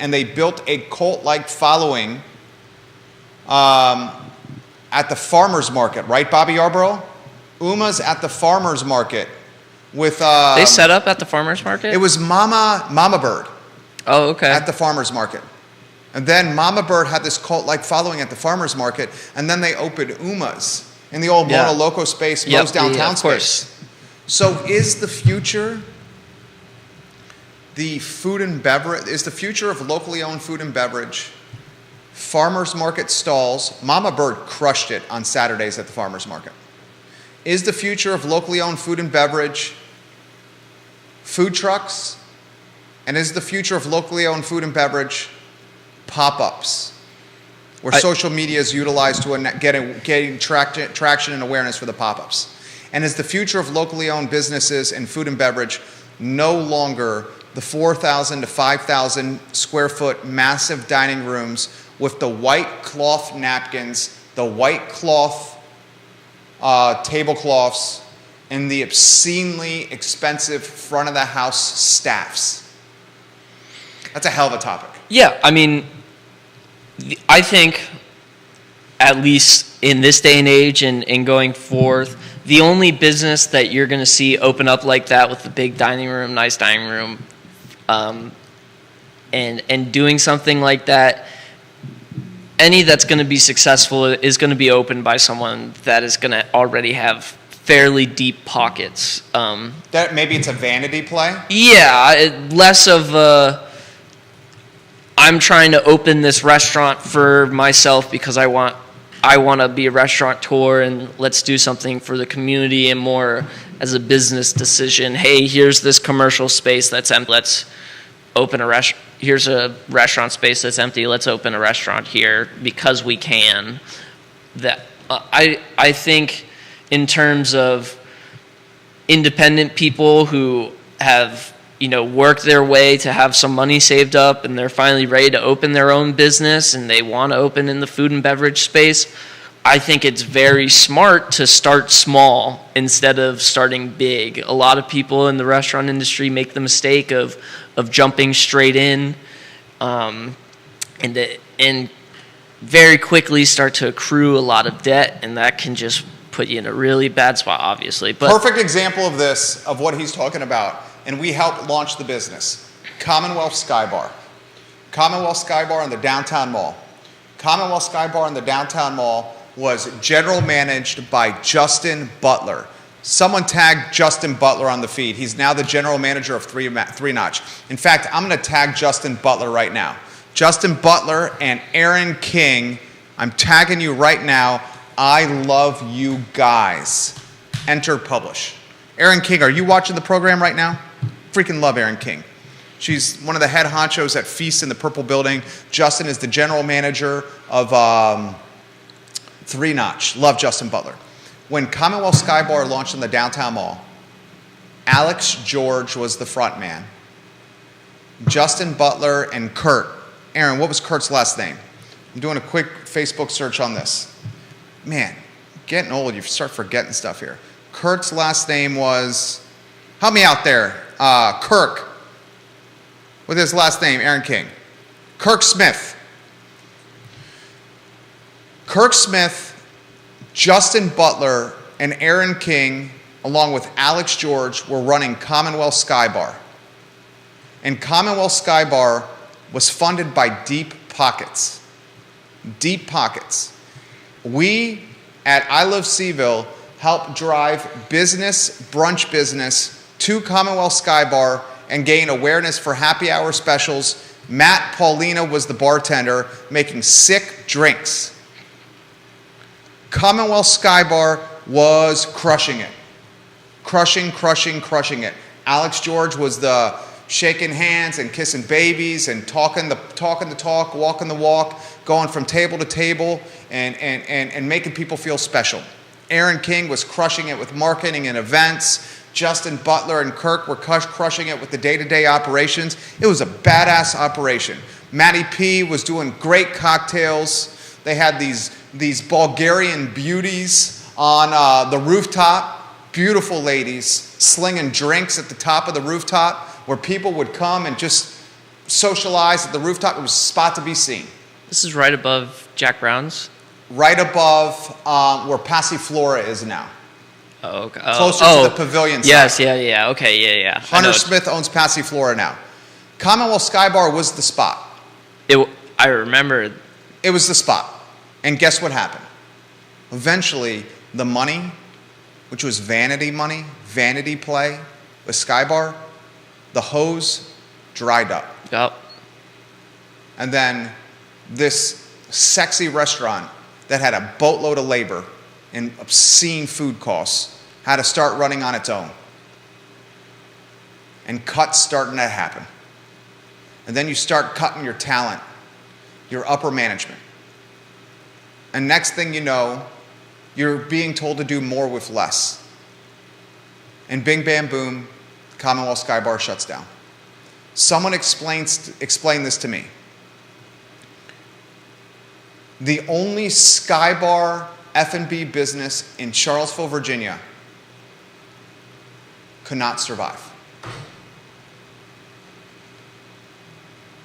And they built a cult-like following at the farmers market, right, Bobby Yarborough? UMA's at the farmers market with. They set up at the farmers market. It was Mama Bird. Oh, okay. At the farmers market. And then Mama Bird had this cult-like following at the farmers market, and then they opened UMA's in the old Mono Loco space, Moe's downtown space. So is the future the food and beverage, is the future of locally owned food and beverage, farmers market stalls. Mama Bird crushed it on Saturdays at the farmers market. Is the future of locally owned food and beverage food trucks? And is the future of locally owned food and beverage pop-ups, where social media is utilized to getting traction and awareness for the pop-ups? And is the future of locally owned businesses and food and beverage no longer the 4,000 to 5,000 square foot massive dining rooms with the white cloth napkins, the white cloth tablecloths, and the obscenely expensive front of the house staffs? That's a hell of a topic. Yeah, I mean, I think, at least in this day and age and going forth, the only business that you're going to see open up like that with the big dining room, nice dining room, and doing something like that, any that's going to be successful is going to be opened by someone that is going to already have fairly deep pockets. That maybe it's a vanity play? Yeah, less of a, I'm trying to open this restaurant for myself because I want to be a restaurateur and let's do something for the community, and more as a business decision. Hey, here's this commercial space that's empty. Let's open a restaurant. Here's a restaurant space that's empty. Let's open a restaurant here because we can. That I think in terms of independent people who have work their way to have some money saved up and they're finally ready to open their own business and they want to open in the food and beverage space, I think it's very smart to start small instead of starting big. A lot of people in the restaurant industry make the mistake of jumping straight in and very quickly start to accrue a lot of debt, and that can just put you in a really bad spot, obviously. But perfect example of this, of what he's talking about. And we helped launch the business. Commonwealth Sky Bar. Commonwealth Sky Bar in the downtown mall. Commonwealth Sky Bar in the downtown mall was general managed by Justin Butler. Someone tagged Justin Butler on the feed. He's now the general manager of Three Notch. In fact, I'm going to tag Justin Butler right now. Justin Butler and Aaron King, I'm tagging you right now. I love you guys. Enter publish. Aaron King, are you watching the program right now? Freaking love Aaron King. She's one of the head honchos at Feast in the Purple Building. Justin is the general manager of Three Notch. Love Justin Butler. When Commonwealth Sky Bar launched in the downtown mall, Alex George was the front man. Justin Butler and Kurt. Aaron, what was Kurt's last name? I'm doing a quick Facebook search on this. Man, getting old, you start forgetting stuff here. Kurt's last name was, help me out there, Kirk. With his last name, Aaron King. Kirk Smith. Kirk Smith, Justin Butler, and Aaron King, along with Alex George, were running Commonwealth Sky Bar. And Commonwealth Sky Bar was funded by deep pockets. Deep pockets. We at I Love Seaville help drive brunch business to Commonwealth Sky Bar and gain awareness for happy hour specials. Matt Paulina was the bartender making sick drinks. Commonwealth Sky Bar was crushing it. Crushing it. Alex George was the shaking hands and kissing babies and talking the talk, walking the walk, going from table to table and making people feel special. Aaron King was crushing it with marketing and events. Justin Butler and Kirk were crushing it with the day-to-day operations. It was a badass operation. Matty P was doing great cocktails. They had these Bulgarian beauties on the rooftop. Beautiful ladies slinging drinks at the top of the rooftop where people would come and just socialize at the rooftop. It was a spot to be seen. this is right above Jack Brown's? Right above where Passiflora is now. Oh, okay. Closer to the pavilion side. Yes, yeah. Okay, yeah. Hunter Smith owns Passiflora now. Commonwealth Sky Bar was the spot. I remember. It was the spot. And guess what happened? Eventually, the money, which was vanity money, vanity play with Sky Bar, the hose dried up. Yep. And then this sexy restaurant that had a boatload of labor and obscene food costs had to start running on its own. And cuts starting to happen. And then you start cutting your talent, your upper management. And next thing you know, you're being told to do more with less. And bing, bam, boom, Commonwealth Sky Bar shuts down. Someone explain this to me. The only Sky Bar F&B business in Charlottesville, Virginia could not survive.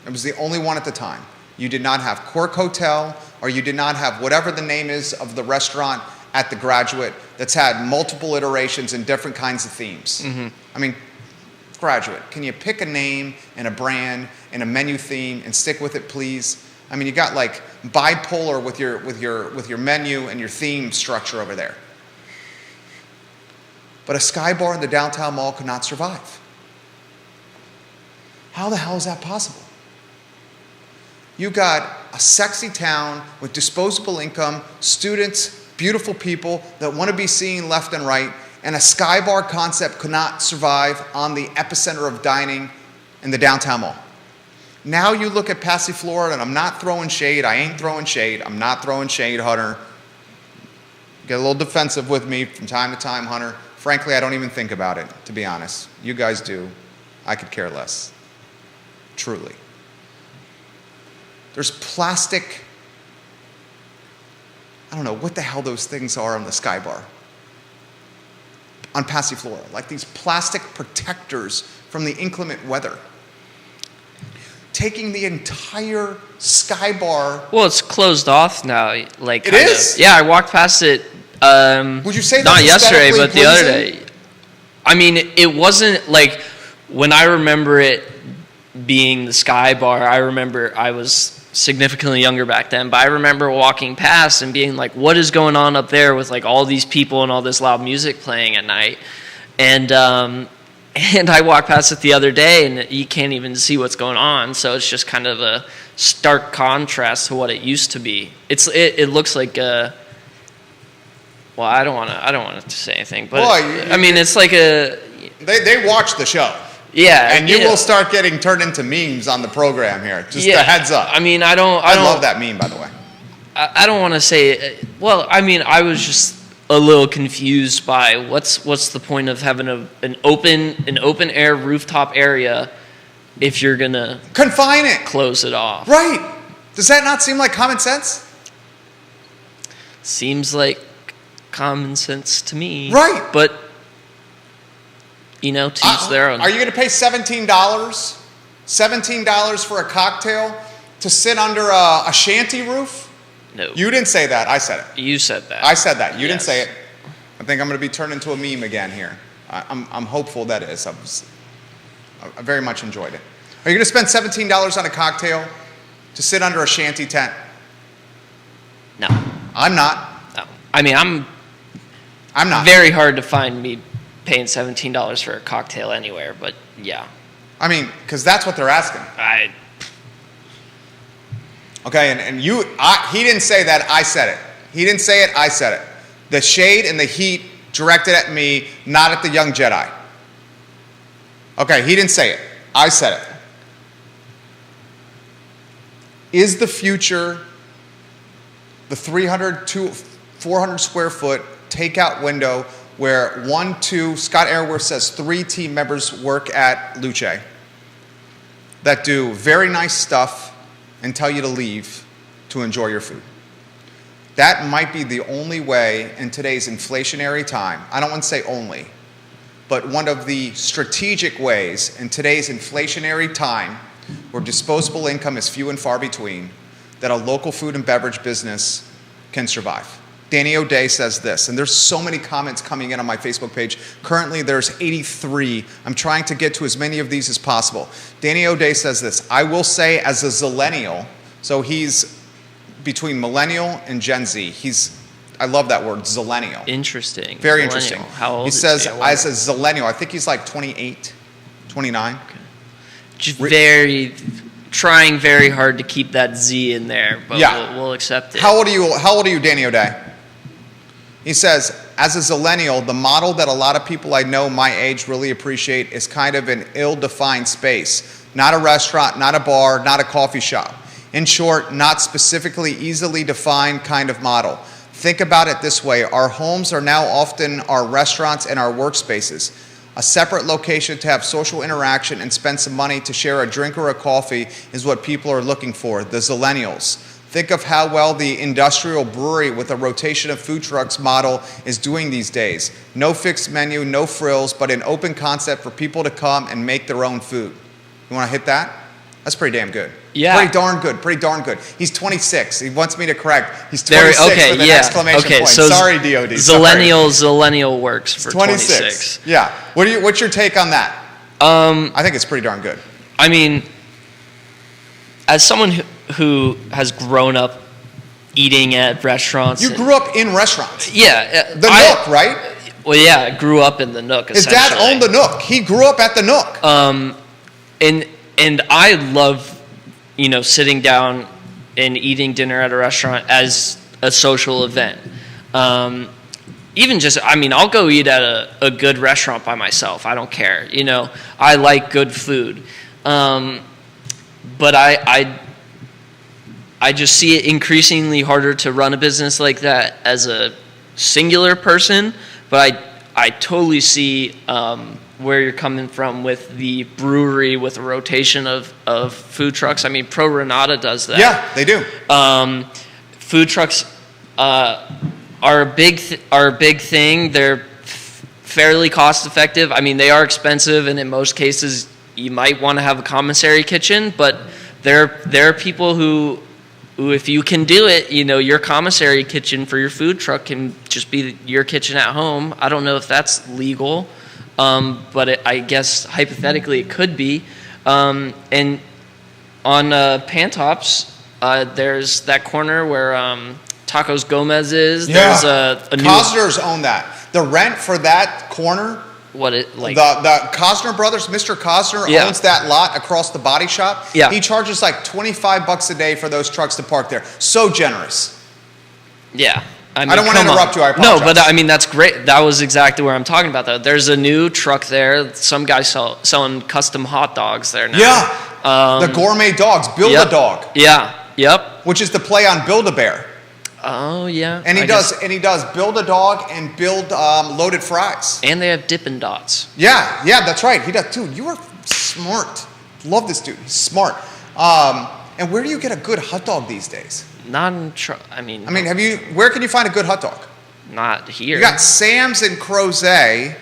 It was the only one at the time. You did not have Cork Hotel, or you did not have whatever the name is of the restaurant at the Graduate that's had multiple iterations and different kinds of themes. Mm-hmm. I mean, Graduate, can you pick a name and a brand and a menu theme and stick with it, please? I mean, you got like bipolar with your menu and your theme structure over there. But a Sky Bar in the downtown mall could not survive. How the hell is that possible? You got a sexy town with disposable income, students, beautiful people that want to be seen left and right, and a Sky Bar concept could not survive on the epicenter of dining in the downtown mall. Now you look at Passiflora, and I'm not throwing shade. I ain't throwing shade. I'm not throwing shade, Hunter. Get a little defensive with me from time to time, Hunter. Frankly, I don't even think about it, to be honest. You guys do. I could care less. Truly. There's plastic, I don't know what the hell those things are on the Sky Bar. On Passiflora, like these plastic protectors from the inclement weather. Taking the entire Sky Bar. Well, it's closed off now. Like it is? Yeah, I walked past it. Would you say that's not yesterday, but pleasing? the other day? I mean, it wasn't like when I remember it being the Sky Bar. I remember I was significantly younger back then, but I remember walking past and being like, what is going on up there with like all these people and all this loud music playing at night? And I walked past it the other day, and you can't even see what's going on. So it's just kind of a stark contrast to what it used to be. It looks like well, I don't want to say anything, but well, I mean, it's like a. They watch the show. Yeah, and you will start getting turned into memes on the program here. Just a heads up. I mean, I love that meme, by the way. I don't want to say. Well, I mean, I was just a little confused by what's the point of having an open air rooftop area if you're gonna confine it, close it off. Right? Does that not seem like common sense? Seems like common sense to me. Right. But to each their own. Are you going to pay $17? $17 for a cocktail to sit under a shanty roof? No. You didn't say that. I said it. You said that. I said that. You Yes. didn't say it. I think I'm going to be turned into a meme again here. I'm hopeful that is. I very much enjoyed it. Are you going to spend $17 on a cocktail to sit under a shanty tent? No. I'm not. No. I mean, I'm not. Very hard to find me paying $17 for a cocktail anywhere, but yeah. I mean, because that's what they're asking. Okay, and he didn't say that, I said it. He didn't say it, I said it. The shade and the heat directed at me, not at the young Jedi. Okay, he didn't say it. I said it. Is the future the 300 to 400 square foot takeout window where Scott Airworth says 3 team members work at Luche that do very nice stuff and tell you to leave to enjoy your food? That might be the only way in today's inflationary time. I don't want to say only, but one of the strategic ways in today's inflationary time where disposable income is few and far between, that a local food and beverage business can survive. Danny O'Day says this, and there's so many comments coming in on my Facebook page. Currently, there's 83. I'm trying to get to as many of these as possible. Danny O'Day says this: I will say, as a zillennial, so he's between millennial and Gen Z. I love that word, zillennial. Interesting. Very Zillennial. interesting. How old he is says, he? as a zillennial, I think he's like 28, 29. Okay. just trying very hard to keep that Z in there, but we'll accept it. How old are you, Danny O'Day? He says, as a zillennial, the model that a lot of people I know my age really appreciate is kind of an ill-defined space. Not a restaurant, not a bar, not a coffee shop. In short, not specifically easily defined kind of model. Think about it this way. Our homes are now often our restaurants and our workspaces. A separate location to have social interaction and spend some money to share a drink or a coffee is what people are looking for, the zillennials. Think of how well the industrial brewery with a rotation of food trucks model is doing these days. No fixed menu, no frills, but an open concept for people to come and make their own food. You want to hit that? That's pretty damn good. Yeah. Pretty darn good. He's 26. He wants me to correct. He's 26 with an exclamation point. So sorry, DOD. Zillennial works for 26. Yeah. What's your take on that? I think it's pretty darn good. I mean, as someone who has grown up eating at restaurants. You grew up in restaurants. Yeah. The Nook, right? Well, yeah, I grew up in the Nook, His dad owned the Nook. He grew up at the Nook. And I love, sitting down and eating dinner at a restaurant as a social event. Even just, I'll go eat at a good restaurant by myself. I don't care. I like good food. But I just see it increasingly harder to run a business like that as a singular person. But I totally see where you're coming from with the brewery with a rotation of food trucks. Pro Renata does that. Yeah, they do. Food trucks are a big thing. They're fairly cost effective. They are expensive, and in most cases, you might want to have a commissary kitchen. But there are people who if you can do it, your commissary kitchen for your food truck can just be your kitchen at home. I don't know if that's legal. But I guess hypothetically it could be. And on Pantops, there's that corner where Tacos Gomez is. Yeah. There's a new Costner's own that. The rent for that corner. The Costner brothers, Mr. Costner owns that lot across the body shop. Yeah. He charges like $25 a day for those trucks to park there. So generous. Yeah. I don't want to interrupt you. I apologize. No, but that's great. That was exactly where I'm talking about, though. There's a new truck there. Some guy selling custom hot dogs there now. Yeah. The gourmet dogs. Build-A-Dog. Yeah. Yep. Which is the play on Build-A-Bear. Oh, yeah. And he does Build-A-Dog and build loaded fries. And they have Dippin' Dots. Yeah, that's right. He does. Dude, you are smart. Love this dude. He's smart. And where do you get a good hot dog these days? Not in where can you find a good hot dog? Not here. You got Sam's and Crozet.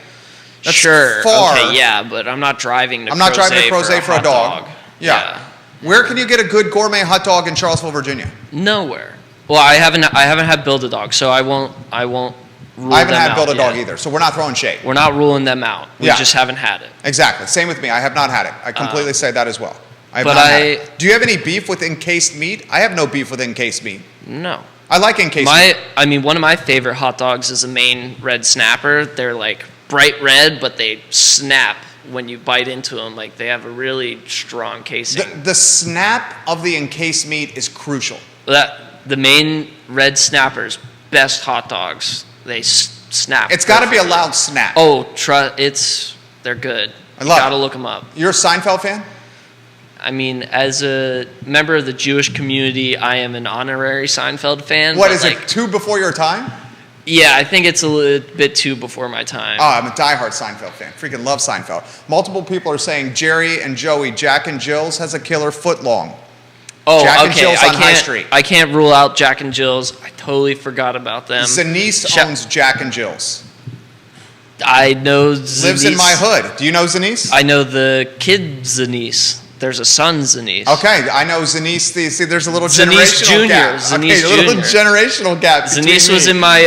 That's sure. far. Okay, yeah, but I'm not driving to Crozet for a dog. Yeah. Where can you get a good gourmet hot dog in Charlottesville, Virginia? Nowhere. Well, I haven't had Build-A-Dog, so I won't rule them out. I haven't had Build-A-Dog either, so we're not throwing shade. We're not ruling them out. We just haven't had it. Exactly. Same with me. I have not had it. I completely say that as well. I have not had it. Do you have any beef with encased meat? I have no beef with encased meat. No. I like encased meat. One of my favorite hot dogs is a Maine red snapper. They're like bright red, but they snap when you bite into them. Like they have a really strong casing. The snap of the encased meat is crucial. The Maine red snappers, best hot dogs. They snap. It's got to be a loud snap. Oh, they're good. You got to look them up. You're a Seinfeld fan? As a member of the Jewish community, I am an honorary Seinfeld fan. What is it, too before your time? Yeah, I think it's a little bit too before my time. Oh, I'm a diehard Seinfeld fan. Freaking love Seinfeld. Multiple people are saying Jerry and Joey, Jack and Jill's has a killer foot long. Oh, Jack and Jill's on High Street. I can't rule out Jack and Jill's. I totally forgot about them. Zanice owns Jack and Jill's. I know Zanice. Lives in my hood. Do you know Zanice? I know the kid Zanice. There's a son Zanice. Okay, I know Zanice. See, there's a little generational gap. Zanice a little generational gap. Zanice was in my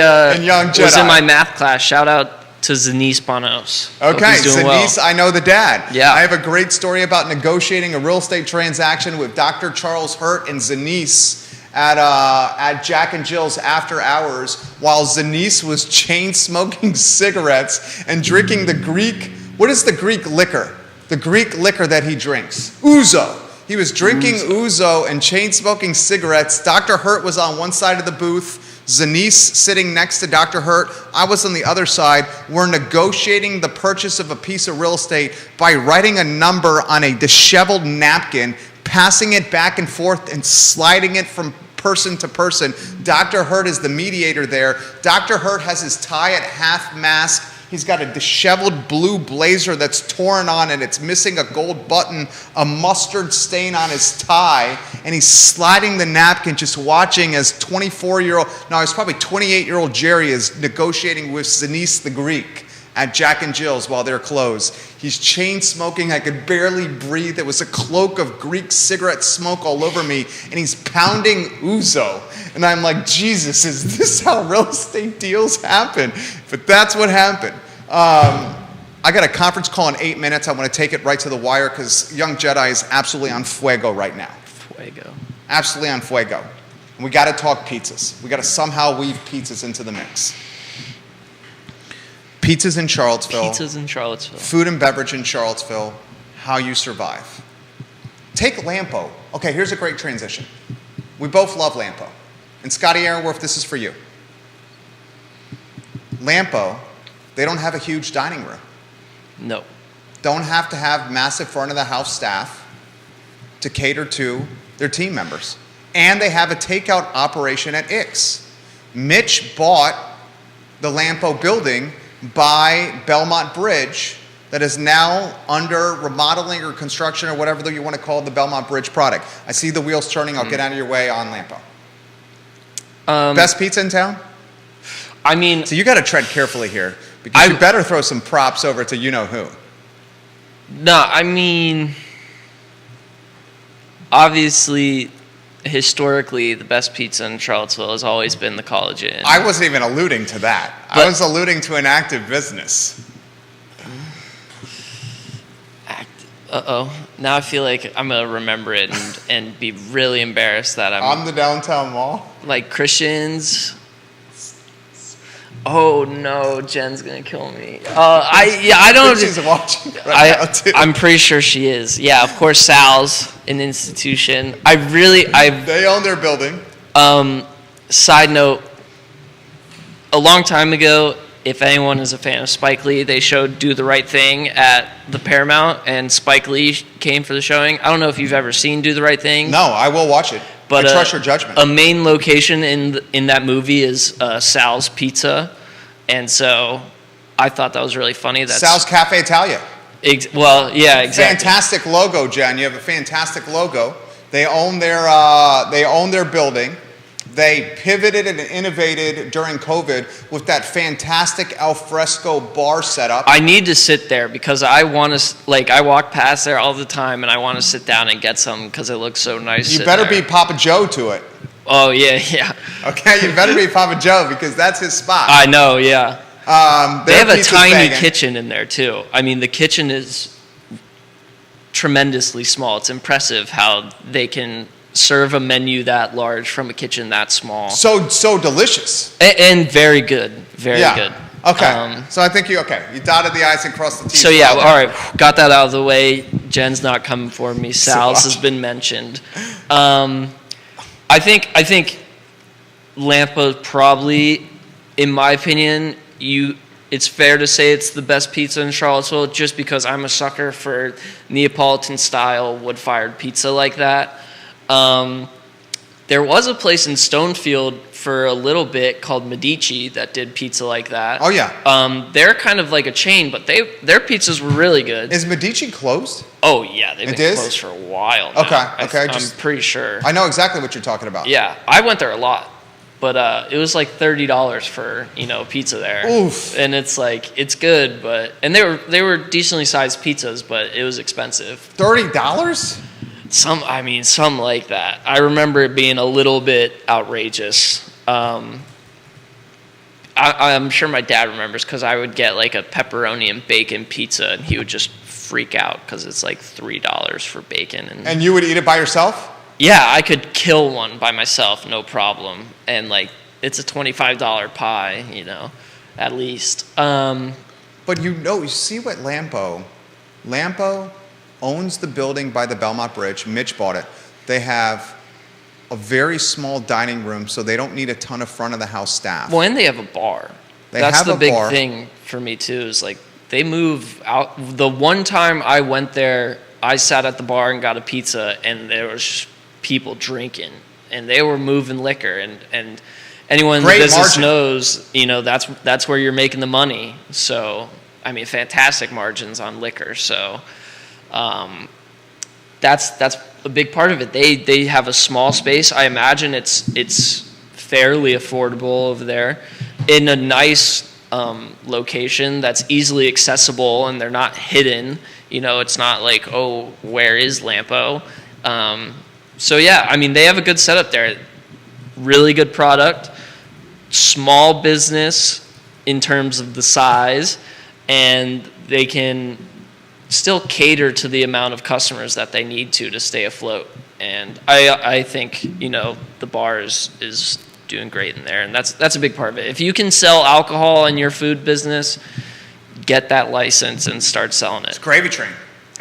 math class. Shout out to Zanice Bonos. Okay, Zanice, I know the dad. Yeah. I have a great story about negotiating a real estate transaction with Dr. Charles Hurt and Zanice at Jack and Jill's after hours while Zanice was chain smoking cigarettes and drinking the Greek. What is the Greek liquor? the Greek liquor that he drinks, ouzo. He was drinking ouzo and chain-smoking cigarettes. Dr. Hurt was on one side of the booth. Zanice sitting next to Dr. Hurt. I was on the other side. We're negotiating the purchase of a piece of real estate by writing a number on a disheveled napkin, passing it back and forth and sliding it from person to person. Dr. Hurt is the mediator there. Dr. Hurt has his tie at half mast. He's got a disheveled blue blazer that's torn on and it's missing a gold button, a mustard stain on his tie, and he's sliding the napkin, just watching as 28-year-old Jerry is negotiating with Zanice the Greek at Jack and Jill's while they're closed. He's chain smoking. I could barely breathe. There was a cloak of Greek cigarette smoke all over me, and he's pounding ouzo. And I'm like, Jesus, is this how real estate deals happen? But that's what happened. I got a conference call in 8 minutes. I want to take it right to the wire because Young Jedi is absolutely on fuego right now. Fuego. Absolutely on fuego. And we got to talk pizzas. We got to somehow weave pizzas into the mix. Pizzas in Charlottesville. Food and beverage in Charlottesville. How you survive. Take Lampo. Okay, here's a great transition. We both love Lampo. And Scotty Aaronworth, this is for you. Lampo, they don't have a huge dining room. No. Don't have to have massive front of the house staff to cater to their team members. And they have a takeout operation at Ix. Mitch bought the Lampo building by Belmont Bridge that is now under remodeling or construction or whatever you want to call the Belmont Bridge product. I see the wheels turning. I'll get out of your way on Lampo. Best pizza in town? I mean... So you got to tread carefully here because you better throw some props over to you-know-who. No, I mean... Obviously, historically, the best pizza in Charlottesville has always been the College Inn. I wasn't even alluding to that. I was alluding to an active business. Uh-oh. Now I feel like I'm going to remember it and be really embarrassed that I'm... On the downtown mall? Like Christians. Oh, no. Jen's going to kill me. I don't... She's watching right now, too. I'm pretty sure she is. Yeah, of course, Sal's an institution. They own their building. Side note, a long time ago, if anyone is a fan of Spike Lee, they showed Do the Right Thing at the Paramount, and Spike Lee came for the showing. I don't know if you've ever seen Do the Right Thing. No, I will watch it. But I trust your judgment. A main location in that movie is Sal's Pizza, and so I thought that was really funny. Sal's Cafe Italia. Well, yeah, exactly. Fantastic logo, Jen. You have a fantastic logo. They own their building. They pivoted and innovated during COVID with that fantastic alfresco bar setup. I need to sit there because I want to, I walk past there all the time and I want to sit down and get some because it looks so nice. You better be Papa Joe to it. Oh, yeah. Okay, you better be Papa Joe because that's his spot. I know, yeah. They have a tiny banging. kitchen in there, too. I mean, the kitchen is tremendously small. It's impressive how they can serve a menu that large from a kitchen that small. So delicious. And very good. Very good. Okay. So I think you dotted the I's and crossed the T's. So yeah, all right. Got that out of the way. Jen's not coming for me. Sal's has been mentioned. I think Lampa probably, in my opinion, it's fair to say it's the best pizza in Charlottesville just because I'm a sucker for Neapolitan-style wood-fired pizza like that. There was a place in Stonefield for a little bit called Medici that did pizza like that. Oh, yeah. They're kind of like a chain, but their pizzas were really good. Is Medici closed? Oh, yeah. They've been closed for a while now. Okay. I'm pretty sure. I know exactly what you're talking about. Yeah. I went there a lot. But it was like $30 for pizza there. Oof. And it's it's good, and they were decently sized pizzas, but it was expensive. $30? Some like that. I remember it being a little bit outrageous. I'm sure my dad remembers because I would get like a pepperoni and bacon pizza, and he would just freak out because it's like $3 for bacon. And you would eat it by yourself? Yeah, I could kill one by myself, no problem. And it's a $25 pie, But at least. you see what Lampo owns the building by the Belmont Bridge. Mitch bought it. They have a very small dining room, so they don't need a ton of front of the house staff. Well, and they have a bar. That's the big thing for me too, is like they move out. The one time I went there, I sat at the bar and got a pizza, and there was people drinking, and they were moving liquor, and anyone in the business knows, that's where you're making the money. So, I mean, fantastic margins on liquor. So, that's a big part of it. They have a small space. I imagine it's fairly affordable over there, in a nice location that's easily accessible, and they're not hidden. It's not like, oh, where is Lampo? So yeah, I mean, they have a good setup there. Really good product, small business in terms of the size, and they can still cater to the amount of customers that they need to stay afloat. And I think, the bar is doing great in there, and that's a big part of it. If you can sell alcohol in your food business, get that license and start selling it. It's gravy train.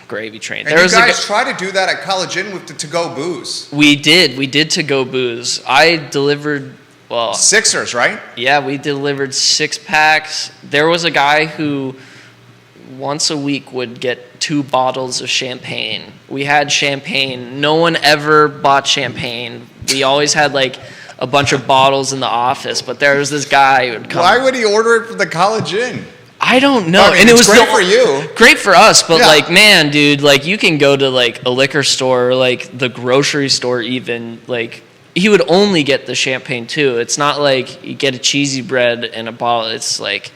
Gravy train. And you guys try to do that at College Inn with the to-go booze. We did to-go booze. I delivered, Sixers, right? Yeah, we delivered 6-packs. There was a guy who once a week would get 2 bottles of champagne. We had champagne. No one ever bought champagne. We always had like a bunch of bottles in the office, but there was this guy who would come. Why would he order it from the College Inn? I don't know. I mean, and it was great for you. Great for us, but like, man, dude, like you can go to like a liquor store, or like the grocery store even, like he would only get the champagne too. It's not like you get a cheesy bread and a bottle. It's like,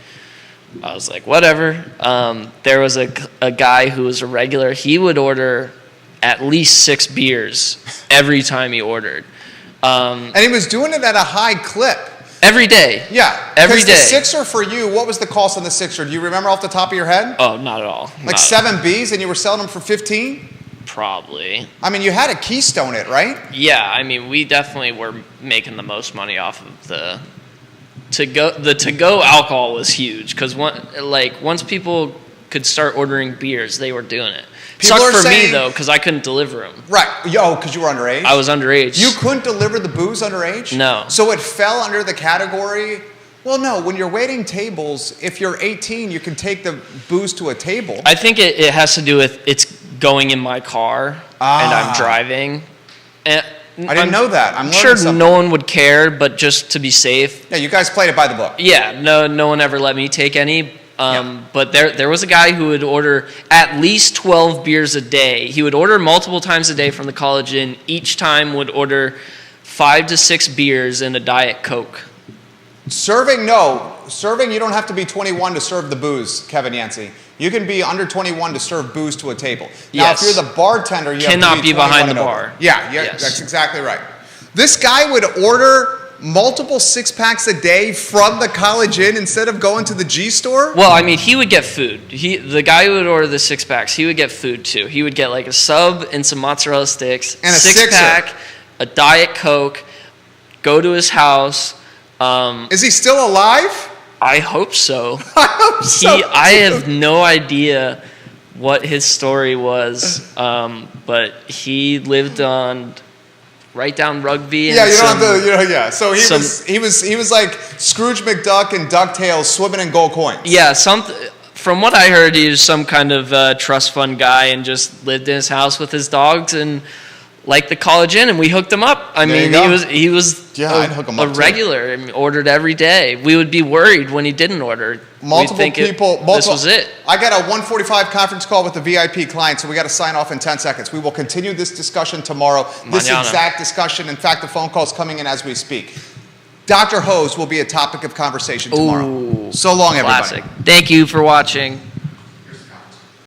I was like, whatever. There was a guy who was a regular. He would order at least 6 beers every time he ordered. And he was doing it at a high clip. Every day. Yeah. Every day. The Sixer for you, what was the cost on the Sixer? Do you remember off the top of your head? Oh, not at all. Like 7 Bs, and you were selling them for 15? Probably. I mean, you had to keystone it, right? Yeah, I mean, we definitely were making the most money off of the to-go alcohol was huge, because once people could start ordering beers, they were doing it. Sucked for me, though, because I couldn't deliver them. Right. Because you were underage? I was underage. You couldn't deliver the booze underage? No. So it fell under the category... Well, no. When you're waiting tables, if you're 18, you can take the booze to a table. I think it has to do with it's going in my car, and I'm driving. And I didn't know that. I'm sure no one would care, but just to be safe. Yeah, you guys played it by the book. Yeah, no one ever let me take any. But there was a guy who would order at least 12 beers a day. He would order multiple times a day from the College Inn. Each time would order 5 to 6 beers and a Diet Coke. Serving, you don't have to be 21 to serve the booze, Kevin Yancey. You can be under 21 to serve booze to a table. Now, if you're the bartender, you cannot have to be behind the bar. Yeah, yes. That's exactly right. This guy would order multiple 6-packs a day from the College Inn instead of going to the G store? Well, I mean, he would get food. The guy who would order the 6-packs, he would get food too. He would get like a sub and some mozzarella sticks, and a 6-pack, a Diet Coke, go to his house. Is he still alive? I hope so. I hope so. I have no idea what his story was, but he lived on right down Rugby. And So he was like Scrooge McDuck and DuckTales swimming in gold coins. Yeah, from what I heard, he was some kind of trust fund guy and just lived in his house with his dogs and like the College Inn, and we hooked him up. I mean, he was I'd hook him up a regular and ordered every day. We would be worried when he didn't order. Multiple people. This was it. I got a 1:45 conference call with the VIP client, so we got to sign off in 10 seconds. We will continue this discussion tomorrow. This exact discussion. In fact, the phone call is coming in as we speak. Dr. Hose will be a topic of conversation tomorrow. Ooh, so long, everybody. Classic. Thank you for watching.